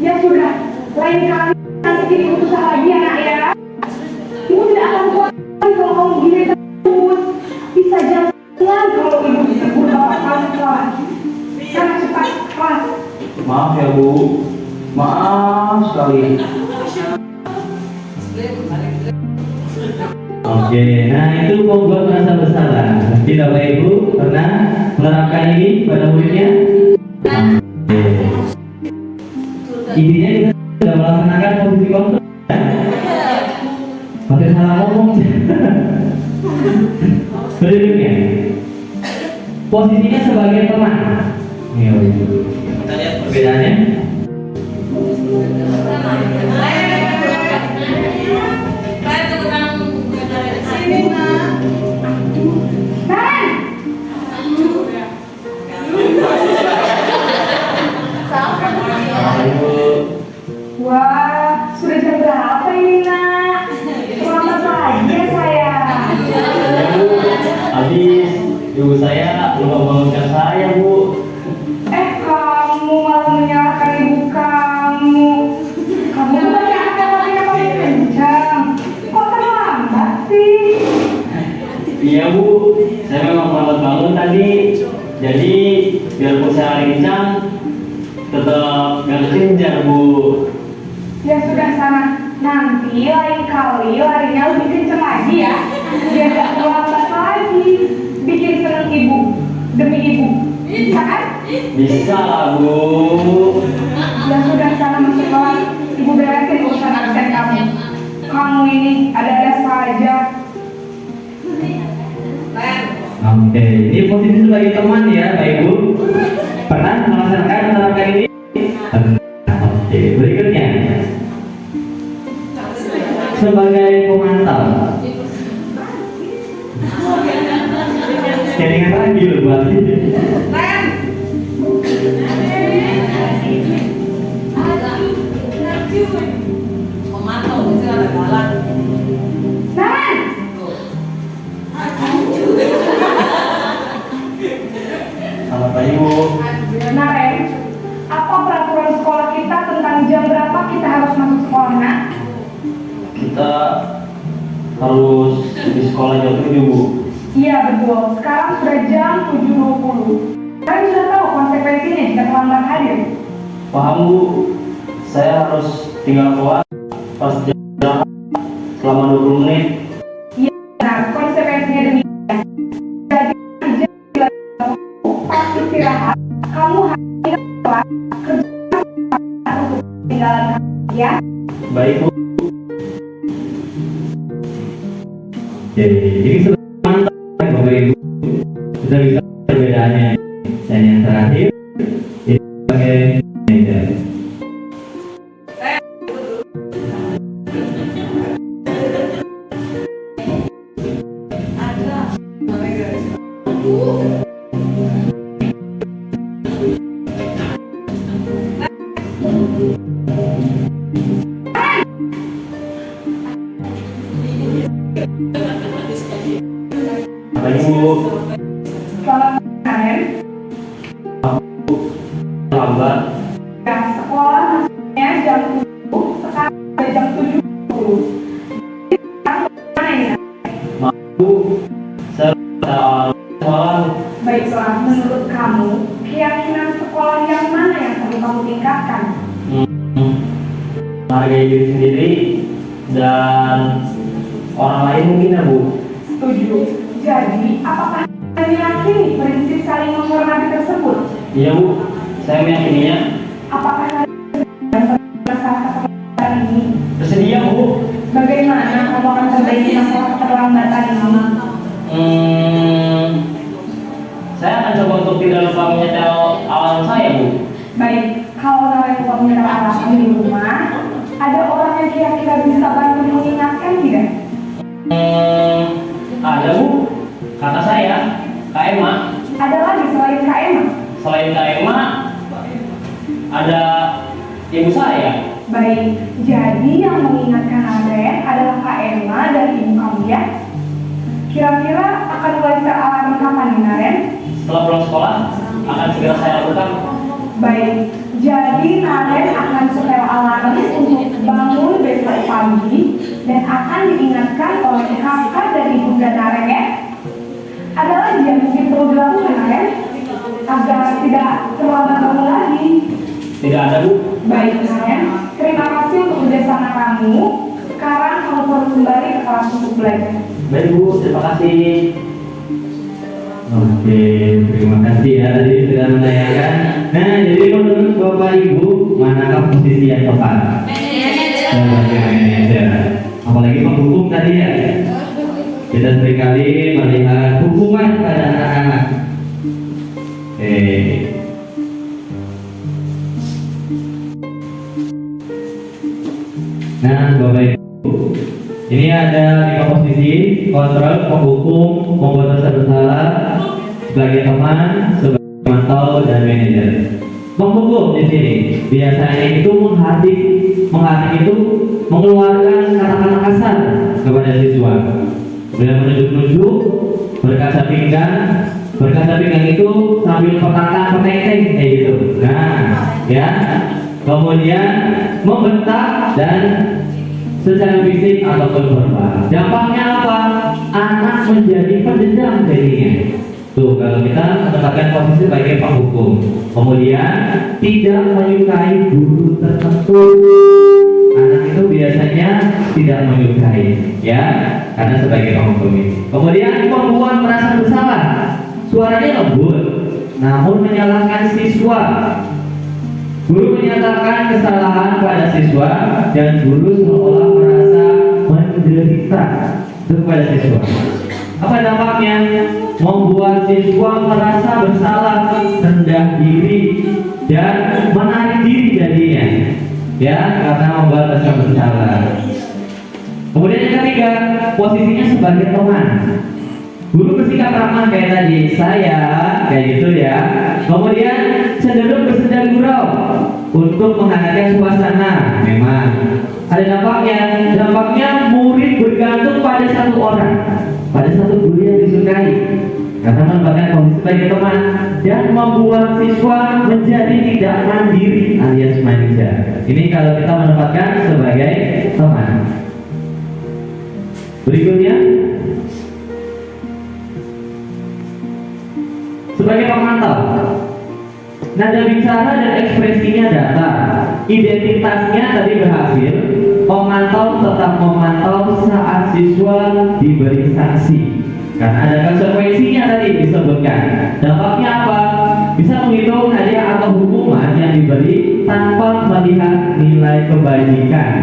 Ya sudah, lain kali nanti ibu susah lagi ya nak ya. Ibu tidak akan kuat lagi kalau kamu gini terus. Bisa jangan kalau ibu ditegur bapak kelas sekolah. Sana cepat kelas. Maaf ya Bu. Maaf sekali. Oke, nah itu membuat merasa bersalah. Tidak Bapak Ibu pernah menerapkan ini pada muridnya? Oke. Intinya kita sudah melaksanakan posisi kontrol. Pakai salah ngomong. Berikutnya, posisinya sebagai teman. Nih, Bapak Ibu. Kita lihat perbedaannya. Sini nak. Naren, wah sudah jam berapa ini nak? Selamat pagi ya sayang. Habis ibu saya lupa bangunkan saya Bu. Kamu malah menyalahkan ibu kamu. Kamu bukannya akan latihan paling kencang. Kok terlambat sih? Iya Bu. Saya memang lambat bangun tadi. Jadi biarpun saya lari kencang, tetap gak kejar Bu. Ya sudah sana. Nanti lain kali larinya lebih kencang lagi ya. Biar gak terlambat lagi. Bikin seneng ibu. Demi ibu. Bisa kan? Bisa lah Bu. Ya sudah sana masuk kelas. Ibu beresin urusan absen kamu. Kamu ini ada-ada saja. Oke, ini posisi sebagai teman ya, Bapak Ibu. Pernah melaksanakan menerapkan ini? Oke, berikutnya sebagai pemantau. Scaringan lagi loh buat ini. Memantau di sini ada jalan. Naren, Selamat pagi Bu. Naren, apa peraturan sekolah kita tentang jam berapa kita harus masuk sekolah nak? Kita harus di sekolah jam 7 Bu. Iya betul, sekarang sudah jam 7.20. Kalian sudah tahu konsekuensinya jika terlambat hadir? Paham Bu. Saya harus tinggal keluar pas jam selama 20 menit. Iya benar, konsekuensinya demikian. Jadi jam pas istirahat, kamu harus tinggal kelas kerja untuk tinggalan kamu ya. Baik Bu. Oke, ini sebenarnya mantap Bapak Ibu. Kita bisa perbedaannya. Dan yang terakhir ini sebagai manajer. Baik Bu. Selamat kalian. Lambat. Ya, sekolah masuknya jam 7, sekarang udah jam 7.10. Sekarang mana ya? Bu, saya sekolah. Baiklah, menurut kamu, keyakinan sekolah yang mana yang perlu kamu tingkatkan? Menghargai diri sendiri dan orang lain mungkin ya Bu. Setuju. Jadi, apakah kalian meyakini prinsip saling menghormati tersebut? Iya Bu, saya meyakininya. Apakah kalian dapat masalah keterlambatan ini? Bersedia Bu. Bagaimana kamu akan perbaiki masalah keterlambatan ini? Saya akan coba untuk tidak lupa menyetel alarm saya Bu. Baik, kalau kalian lupa menyetel alarm di rumah, ada orang yang kira-kira bisa bantu mengingatkan tidak? Ada Bu, kakak saya, Kak Emma. Ada lagi selain Kak Emma? Selain Kak Emma, ada ibu saya. Baik, jadi yang mengingatkan Aren adalah Kak Emma dan ibu kamu ya? Kira-kira akan mulai setel alarm kapan nih Aren? Setelah pulang sekolah, akan segera saya lakukan. Baik, jadi Aren akan setel alarm untuk bangun besok pagi dan akan diingatkan oleh kakak dan ibu dan Aren ya? Ada lagi yang mungkin perlu dilakukan Aren? Agar tidak terlambat bangun lagi. Tidak ada Bu. Baik Aren, terima kasih untuk kerjasama kamu. Sekarang kamu perlu kembali ke kelas untuk belajar. Baik Bu, terima kasih. Oke, terima kasih ya tadi sudah menanyakan. Nah, jadi menurut Bapak Ibu, manakah posisi yang tepat? Sebagai manajer. Apalagi penghukum tadi ya. Kita seringkali melihat hukuman pada anak-anak. Nah, Bapak Ibu, ini ada 5 posisi: kontrol, penghukum, membuat rasa bersalah, sebagai teman, sebagai pemantau, dan manajer. Penghukum di sini biasanya itu menghadik itu mengeluarkan kata-kata kasar kepada siswa. Beliau menunjuk-nunjuk, berkaca pinggang itu sambil petenteng kayak gitu. Nah, ya. Kemudian membentak dan secara fisik ataupun verbal. Dampaknya apa? Anak menjadi pendendam jadinya. Tuh, kalau kita menempatkan posisi sebagai penghukum, kemudian tidak menyukai guru tertentu, anak itu biasanya tidak menyukai, ya, karena sebagai penghukum ini. Kemudian pembuat merasa bersalah, suaranya lembut, namun menyalahkan siswa. Guru menyatakan kesalahan pada siswa dan guru seolah merasa menderita kepada siswa. Apa dampaknya? Membuat siswa merasa bersalah, rendah diri, dan menarik diri jadinya, ya, karena membuat rasa bersalah. Kemudian yang ketiga, posisinya sebagai teman. Guru bersikap ramah kayak tadi, saya kayak gitu ya. Kemudian cenderung bersenda gurau untuk menghangatkan suasana. Memang ada dampaknya murid bergantung pada satu orang, pada satu guru yang disukai, karena menempatkan posisi sebagai teman dan membuat siswa menjadi tidak mandiri alias manja. Ini kalau kita menempatkan sebagai teman. Berikutnya, sebagai pemantau, nada bicara dan ekspresinya datar, identitasnya tadi berhasil. Pemantau tetap memantau saat siswa diberi sanksi, karena ada konsekuensinya tadi disebutkan. Dampaknya apa? Bisa menghitung hadiah atau hukuman yang diberi tanpa melihat nilai kebajikan.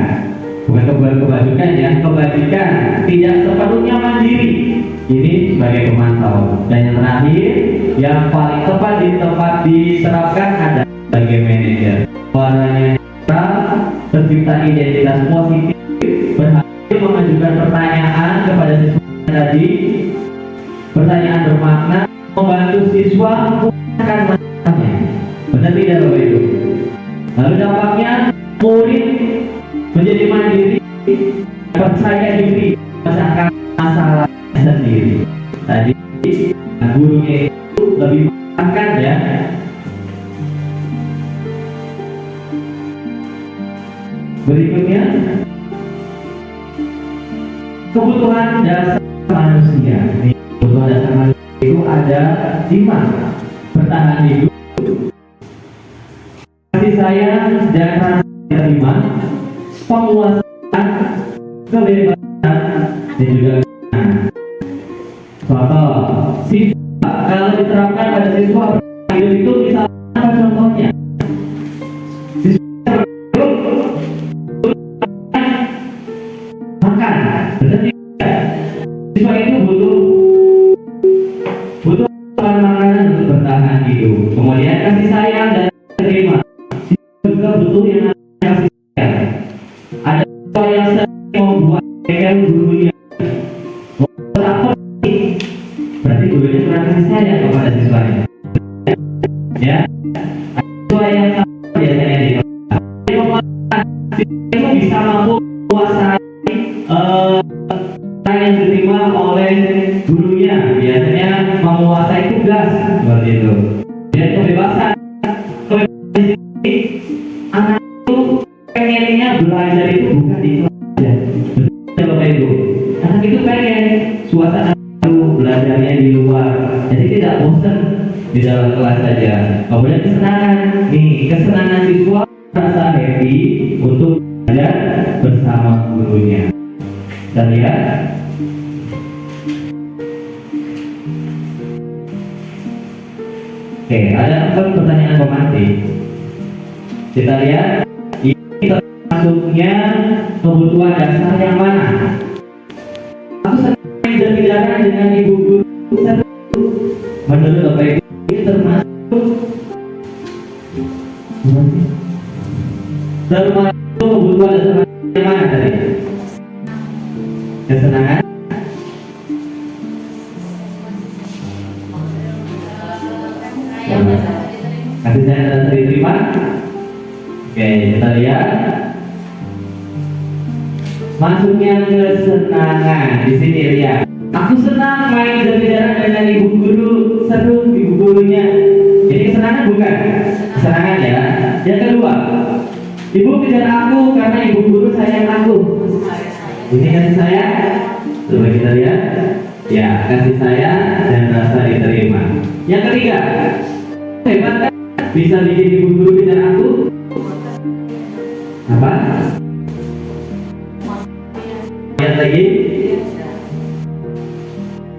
bukan kebajikan ya, kebajikan tidak sepenuhnya mandiri. Ini sebagai pemantau. Dan yang terakhir, yang paling tepat di tempat diterapkan ada sebagai manajer. Warnanya netral, tercipta identitas positif, berhasil mengajukan pertanyaan kepada siswa tadi, pertanyaan bermakna, membantu siswa memecahkan masalahnya. Benar tidak Bapak Ibu? Lalu dampaknya murid menjadi mandiri, percaya diri, memecahkan masalah sendiri. Tadi gurunya itu lebih menekankan ya. Berikutnya, kebutuhan dasar manusia. Kebutuhan dasar manusia itu ada 5. Bertahan hidup, kasih sayang dan rasa terima, penguasaan, kebebasan, dan juga kesenangan. Contoh, siswa kalau diterapkan pada siswa hidup itu misalnya apa contohnya? Siswa makan, benar tidak? Siswa itu butuh makanan untuk bertahan hidup. Kemudian kasih sayang dan terima. Siswa juga butuh yang namanya kasih sayang. Ada siswa yang sering membuat dengan gurunya. Berarti gurunya kurang kasih sayang kepada siswanya. Ya, siswa yang sama biasanya di siswa itu bisa mampu menguasai yang diterima oleh gurunya, biasanya menguasai tugas seperti itu. Dan kebebasan di sini, anak itu pengennya belajar itu bukan di kelas saja. Betul Bapak Ibu, anak itu pengen suasana baru, belajarnya di luar, jadi tidak bosan di dalam kelas saja. Kemudian kesenangan, kesenangan siswa merasa happy untuk belajar bersama gurunya. Kita lihat. Oke, ada 4 pertanyaan pemantik. Kita lihat, ini termasuknya kebutuhan dasar yang mana? Aku sering berbicara dengan ibu guru. Menurut Bapak Ibu, ini termasuk kebutuhan dasar yang mana tadi? Kesenangan? Kasih sayang dan diterima. Oke, kita lihat. Masuknya kesenangan di sini lihat. Aku senang main berbicara dengan ibu guru, seru ibu gurunya. Jadi kesenangan bukan? Kesenangan ya. Yang kedua, ibu kejar aku karena ibu guru sayang aku. Ini kasih sayang. Coba kita lihat. Ya, kasih sayang dan rasa diterima. Yang ketiga, hebat kan? Bisa bikin ibu guru kejar aku? Apa? Lihat lagi.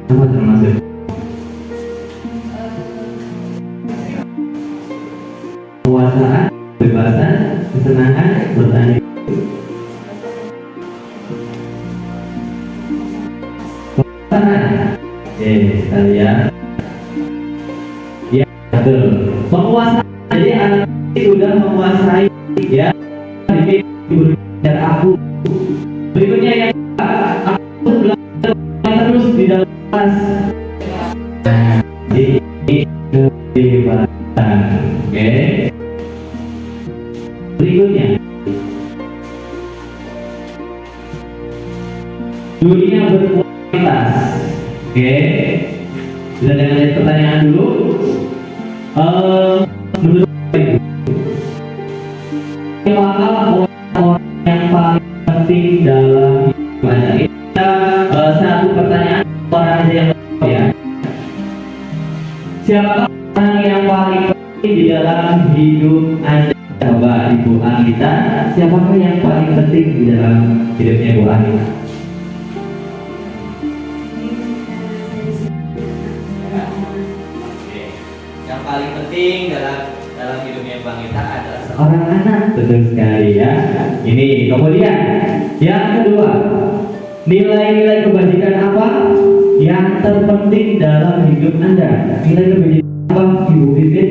Apa termasuk? Kekuasaan, kebebasan, kesenangan, bertani. Oke, kita lihat. Ya, betul. Penguasaan. Jadi anak ini sudah menguasai ya. Bikin guru dan aku. Berikutnya yang aku belajar terus di dalam kelas. Ini kebebasan. Oke. Berikutnya. Dunia berkualitas. Oke. Sudah dengan pertanyaan dulu. Menurut Ibu, siapa orang yang paling penting dalam hidup Anda? Kita satu pertanyaan orang aja yang ya. Siapa orang yang paling penting di dalam hidup Anda? Coba Ibu Anita, siapakah yang paling penting di dalam hidupnya Ibu Anita? Yang paling penting dalam dalam hidupnya Bang Ita adalah seorang anak. Betul sekali ya. Ini kemudian yang kedua, nilai-nilai kebajikan apa yang terpenting dalam hidup Anda? Nilai kebajikan apa, Ibu Pipit?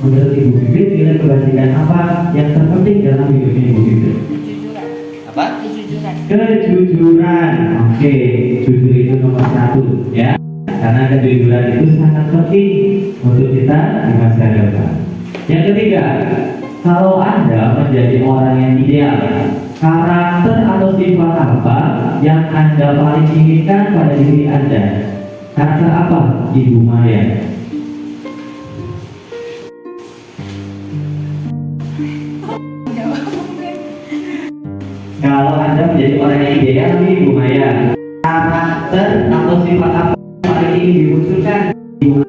Menurut Ibu Pipit, nilai kebajikan apa yang terpenting dalam hidupnya Ibu Pipit? Kejujuran. Apa? Kejujuran. Kejujuran. Oke, jujur itu nomor 1 ya. Karena kejujuran itu sangat penting untuk kita di masa depan. Yang ketiga, kalau Anda menjadi orang yang ideal, karakter atau sifat apa yang Anda paling inginkan pada diri Anda? Karakter apa, Ibu Maya? Kalau Anda menjadi orang yang ideal nih, Ibu Maya, karakter atau sifat apa yang paling ingin dimunculkan, Ibu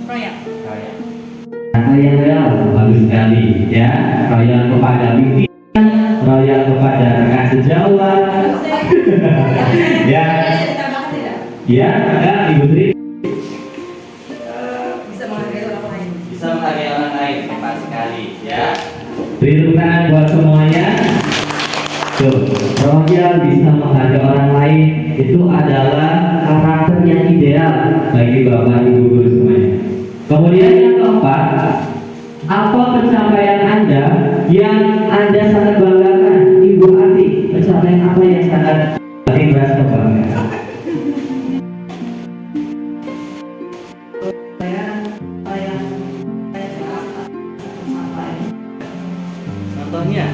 Maya? Royal. Yang real, bagus sekali ya. Royal kepada pimpinan, royal kepada rekan sejawat. Ya, ya, ada Ibu Tri. Bisa menghargai orang lain. Bisa menghargai orang lain, tepat sekali ya. Beri tepuk tangan buat semuanya. Tuh, royal bisa menghargai orang lain itu adalah karakter yang ideal bagi Bapak Ibu guru semuanya. Kemudian yang keempat, apa pencapaian Anda yang Anda sangat banggakan, Ibu Ati? Pencapaian apa yang sangat Ati merasa bangga? Contohnya?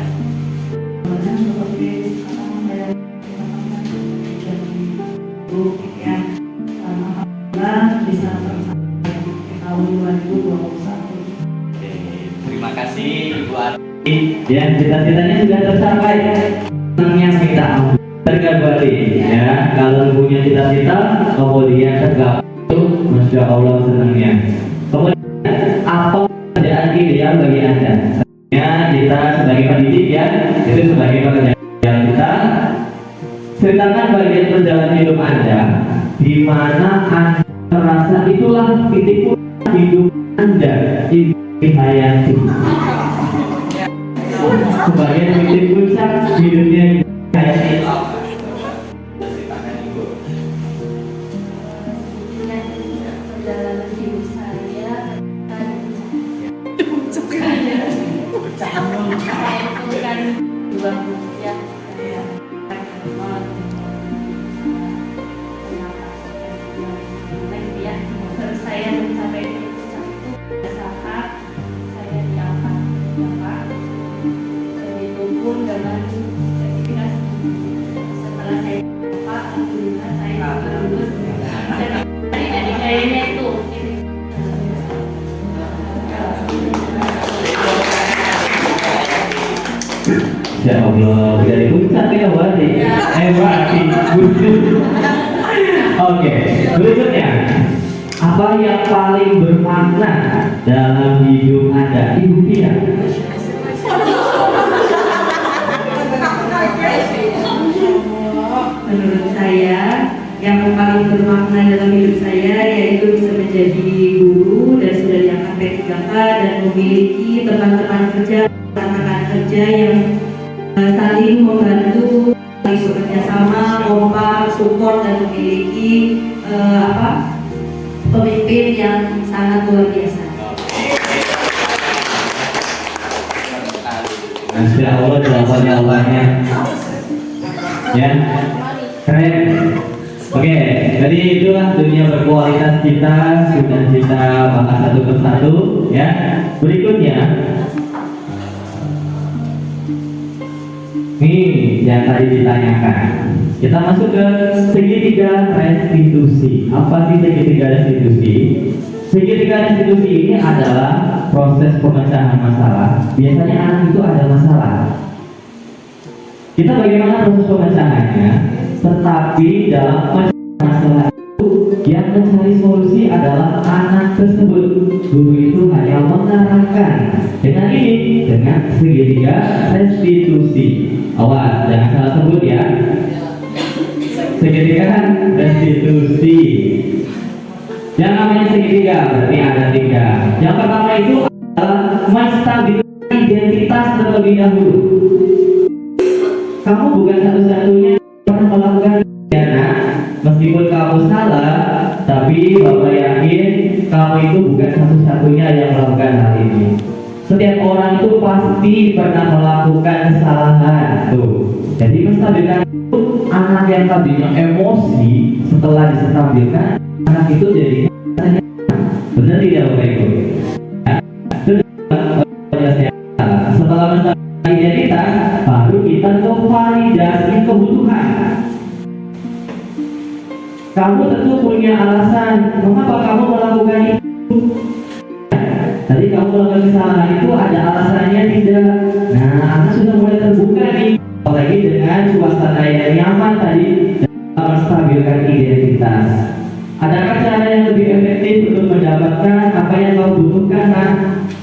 bisa tahun 2021. Terima kasih Ibu Ati. Ya, cita-citanya sudah tercapai. Senangnya kita ambil tergabati ya. Kalau punya cita-cita kemudian tergapai itu Masya Allah senangnya. Kemudian apa pekerjaan ideal bagi Anda? Ya, kita sebagai pendidik ya, itu sebagai pekerjaan ideal kita. Ceritakan bagian perjalanan hidup Anda di mana Anda merasa itulah titik hidup Anda, Ibu Hayati. Sebagai titik puncak hidupnya Ibu Hayati. Perjalanan hidup saya itu kan dua ya saya terus saya mencapai puncak itu saat saya diangkat Bapak, dan itu pun dengan sertifikasi. Setelah saya Bapak, alhamdulillah saya lulus dari kayaknya itu. Ya Allah, dari puncak ya berarti. Berarti. Oke, berikutnya. Apa yang paling bermakna dalam hidup Anda, Ibu Pia? Menurut saya, yang paling bermakna dalam hidup saya yaitu bisa menjadi guru dan sudah diangkat P3K dan memiliki teman-teman kerja, rekan kerja yang saling membantu, saling bekerja sama, kompak, support dan memiliki pemimpin yang sangat luar biasa. Masya Allah jawabannya ya keren. Oke, jadi itulah dunia berkualitas kita sudah kita bahas satu persatu ya. Berikutnya nih yang tadi ditanyakan, kita masuk ke segitiga restitusi. Apa sih segitiga restitusi? Segitiga restitusi ini adalah proses pemecahan masalah. Biasanya anak itu ada masalah. Kita bagaimana proses pemecahannya? Tetapi dalam pemecahan masalah itu yang mencari solusi adalah anak tersebut. Guru itu hanya mengarahkan. Dengan ini, dengan segitiga restitusi. Awas, jangan salah sebut ya. Segitiga restitusi. Yang namanya segitiga berarti ada 3. Yang pertama itu adalah menstabilkan identitas terlebih dahulu. Kamu bukan satu-satunya yang melakukan pidana. Meskipun kamu salah, tapi Bapak yakin kamu itu bukan satu-satunya yang melakukan hal ini. Setiap orang itu pasti pernah melakukan kesalahan tuh. Jadi menstabilkan itu anak yang tadinya emosi setelah distabilkan, anak itu jadi benar tidak Bapak Ibu? Setelah menstabilkan identitas, baru kita ke validasi kebutuhan. Kamu tentu punya alasan mengapa kamu melakukan itu. Tadi kamu melakukan kesalahan itu ada alasannya tidak? Nah, anak sudah mulai terbuka nih, apalagi dengan suasana yang nyaman tadi dalam menstabilkan identitas. Adakah cara yang lebih efektif untuk mendapatkan apa yang kau butuhkan? Nah,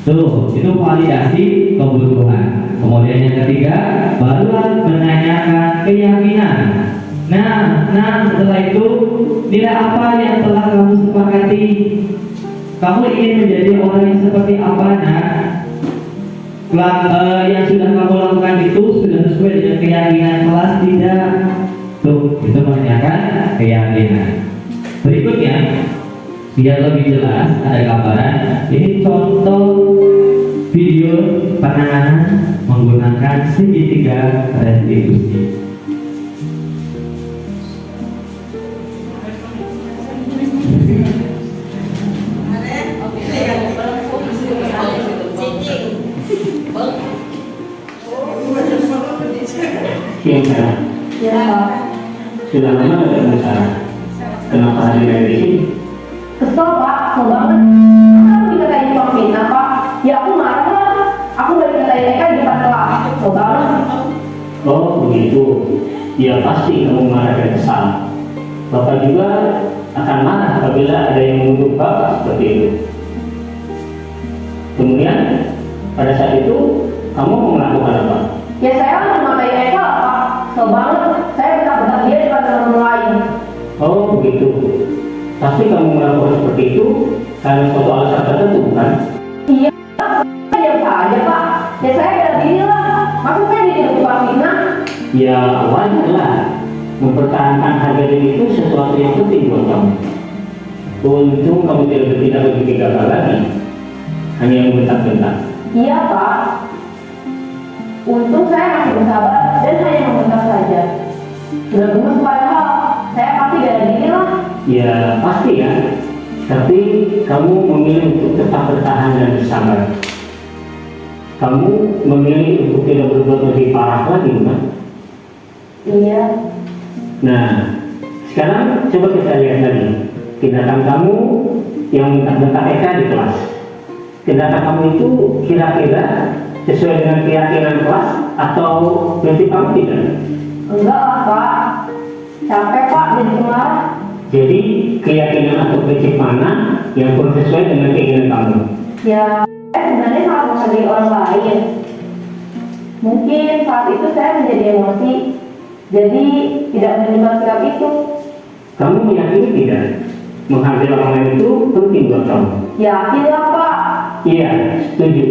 tuh, itu validasi kebutuhan. Kemudian yang ketiga, barulah menanyakan keyakinan. Nah, setelah itu nilai apa yang telah kamu sepakati? Kamu ingin menjadi orang yang seperti apa? Yang sudah kamu lakukan itu sudah sesuai dengan keyakinan kelas tidak? Tuh, itu menanyakan keyakinan. Berikutnya, biar lebih jelas ada gambaran. Ini contoh video penanganan menggunakan segitiga restitusi. Ya, Pak. Sudah lama tidak bicara. Kenapa hadir di sini? Kesel, Pak. Kesel banget. Aku dikatain Pak Fitna, Pak. Ya aku marah lah. Aku gak dikatain mereka di depan kelas. Kesel banget. Oh begitu. Ya pasti kamu marah dan kesal. Bapak juga akan marah apabila ada yang menuduh Bapak seperti itu. Kemudian pada saat itu kamu mau melakukan apa? Ya saya harus memakai mereka lah, Pak. Kesel banget. Saya bentak-bentak dia di depan teman-teman lain. Oh begitu. Pasti kamu melakukan seperti itu karena suatu alasan tertentu, bukan? Iya, saya aja, Pak. Ya saya bela diri lah. Maksud saya dituduh Pak Fitna. Ya wajar lah. Mempertahankan harga diri itu sesuatu yang penting buat kamu. Untung kamu tidak bertindak lebih gagal lagi. Hanya membentak-bentak. Iya, Pak. Untung saya masih bersabar dan hanya membentak saja. Sudah gemes padahal. Saya pasti bela diri lah. Ya pasti ya. Tapi kamu memilih untuk tetap bertahan dan bersabar. Kamu memilih untuk tidak berbuat lebih parah lagi, bukan? Iya. Nah, sekarang coba kita lihat lagi tindakan kamu yang bentak-bentak Eka di kelas. Tindakan kamu itu kira-kira sesuai dengan keyakinan kelas atau prinsip kamu tidak? Enggak lah, Pak. Capek, Pak, jadi pemarah. Jadi keyakinan atau prinsip mana yang kurang sesuai dengan keinginan kamu? Ya, saya sebenarnya sangat menghargai orang lain. Mungkin saat itu saya menjadi emosi, jadi tidak menerima sikap itu. Kamu meyakini tidak? Menghargai orang lain itu penting buat kamu. Yakin lah, Pak. Iya, setuju.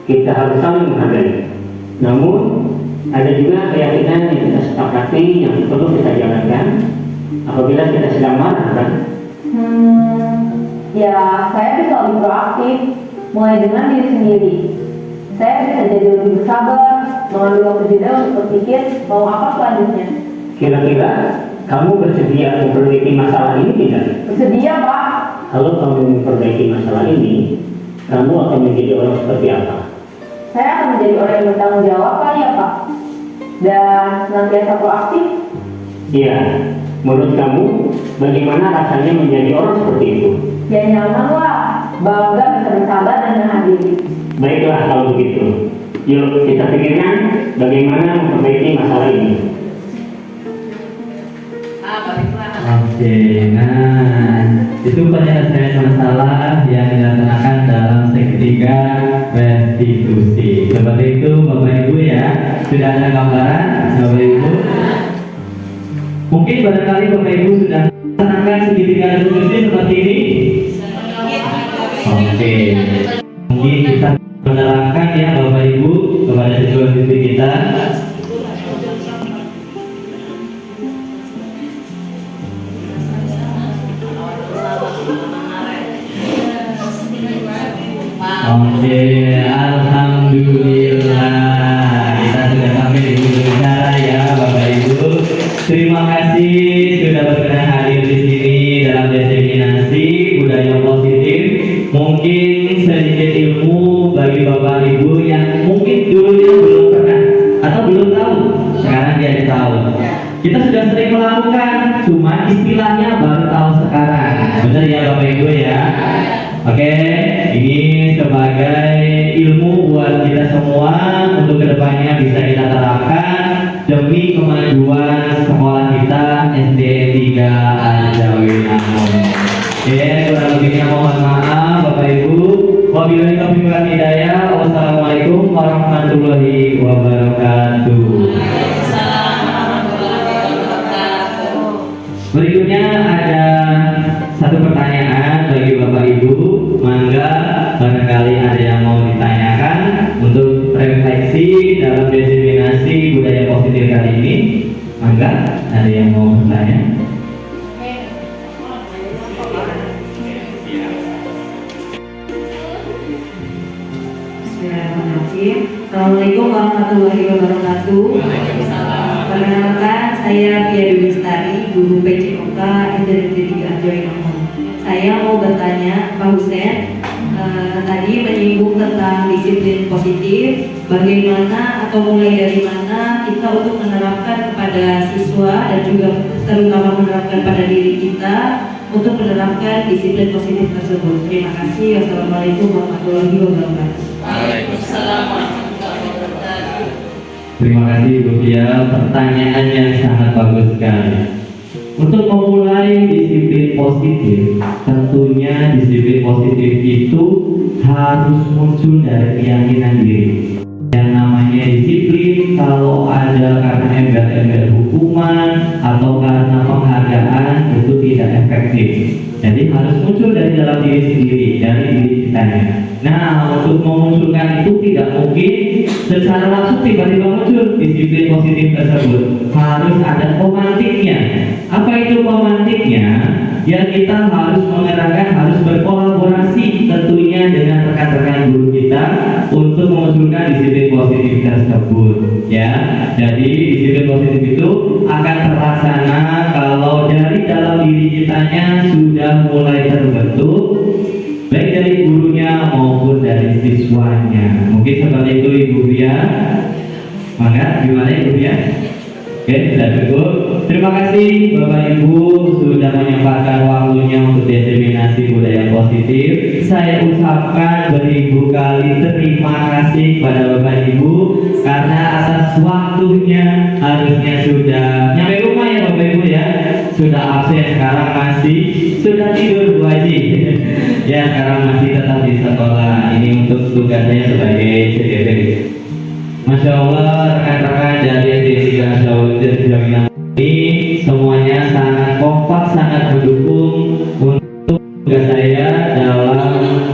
Kita harus saling menghargai. Namun, ada juga keyakinan yang kita sepakati yang perlu kita jalankan apabila kita sedang marah, kan? Ya, saya bisa lebih proaktif, mulai dengan diri sendiri. Saya bisa jadi lebih bersabar, mengambil waktu jeda untuk berpikir mau apa selanjutnya. Kira-kira kamu bersedia memperbaiki masalah ini tidak? Bersedia, Pak. Kalau kamu memperbaiki masalah ini, kamu akan menjadi orang seperti apa? Saya akan menjadi orang yang bertanggung jawab kali ya, Pak. Dan senantiasa proaktif. Iya, menurut kamu bagaimana rasanya menjadi orang seperti itu? Ya nyaman lah, bangga bisa bersabar dan menahan diri. Baiklah kalau begitu. Yuk kita pikirkan bagaimana memperbaiki masalah ini. Oke, nah itu penyelesaian masalah yang dilaksanakan dalam segitiga restitusi. Seperti itu Bapak Ibu ya. Sudah ada gambaran Bapak Ibu? Mungkin barangkali Bapak Ibu sudah melaksanakan segitiga diskusi seperti ini? Oke. Mungkin kita menerangkan ya Bapak Ibu kepada siswa-siswi kita. Oke, alhamdulillah kita sudah sampai di ujung acara ya Bapak Ibu. Terima kasih sudah berkenan hadir di sini dalam diseminasi budaya positif. Mungkin sedikit ilmu bagi Bapak Ibu yang mungkin dulunya belum pernah atau belum tahu, sekarang jadi tahu. Kita sudah sering melakukan, cuma istilahnya baru tahu sekarang. Benar ya Bapak Ibu ya. Oke, ini sebagai ilmu buat kita semua untuk kedepannya bisa kita terapkan demi kemajuan sekolah kita SD 3 Al-Jawi Namun. Oke, kurang lebihnya mohon maaf Bapak Ibu. Wabillahi taufiq wal hidayah. Wassalamualaikum warahmatullahi wabarakatuh. Berikutnya ada satu pertanyaan bagi Bapak Ibu. Mangga barangkali ada yang mau ditanyakan untuk refleksi dalam diseminasi budaya positif kali ini. Mangga ada yang mau bertanya? Bismillahirrahmanirrahim. Assalamualaikum warahmatullahi wabarakatuh. Perkenalkan, saya Pia Dewi Lestari, guru PCOK SD 3 Al-Jawi Namun. Saya mau bertanya Pak Husen, tadi menyinggung tentang disiplin positif. Bagaimana atau mulai dari mana kita untuk menerapkan kepada siswa dan juga terutama menerapkan pada diri kita untuk menerapkan disiplin positif tersebut. Terima kasih. Wassalamualaikum warahmatullahi wabarakatuh. Waalaikumsalam warahmatullahi wabarakatuh. Terima kasih Bu Pia, pertanyaan yang sangat bagus sekali. Untuk memulai disiplin positif, tentunya disiplin positif itu harus muncul dari keyakinan diri. Yang namanya disiplin kalau ada karena embel-embel hukuman atau karena penghargaan itu tidak efektif. Jadi harus muncul dari dalam diri sendiri, dari diri kitanya. Nah, untuk memunculkan itu tidak mungkin secara langsung tiba-tiba muncul disiplin positif tersebut. Harus ada pemantiknya. Apa itu pemantiknya? Ya kita harus mengerahkan, harus berkolaborasi tentunya dengan rekan-rekan guru kita untuk memunculkan disiplin positif tersebut. Ya, jadi disiplin positif itu akan terlaksana kalau dari dalam diri kitanya sudah mulai terbentuk, baik dari gurunya maupun dari siswanya. Mungkin seperti itu Ibu Bia. Maka gimana Ibu Bia? Oke, sudah cukup. Terima kasih Bapak Ibu sudah menyempatkan waktunya untuk diseminasi budaya positif. Saya ucapkan beribu kali terima kasih kepada Bapak Ibu karena atas waktunya. Harusnya sudah nyampe rumah ya Bapak Ibu ya. Sudah absen, sekarang masih sudah tidur Bu Haji. Ya, sekarang masih tetap di sekolah. Ini untuk tugasnya sebagai CDP. Masya Allah, rekan-rekan dari SD 3 Al-Jawi Namun ini semuanya sangat kompak, sangat mendukung untuk tugas saya dalam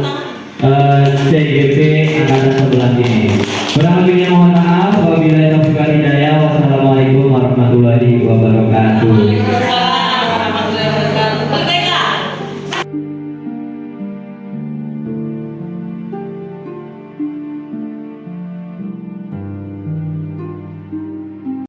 CGP angkatan 11 ini. Kurang lebihnya mohon maaf. Wabillahi taufiq wal hidayah. Wassalamualaikum warahmatullahi wabarakatuh.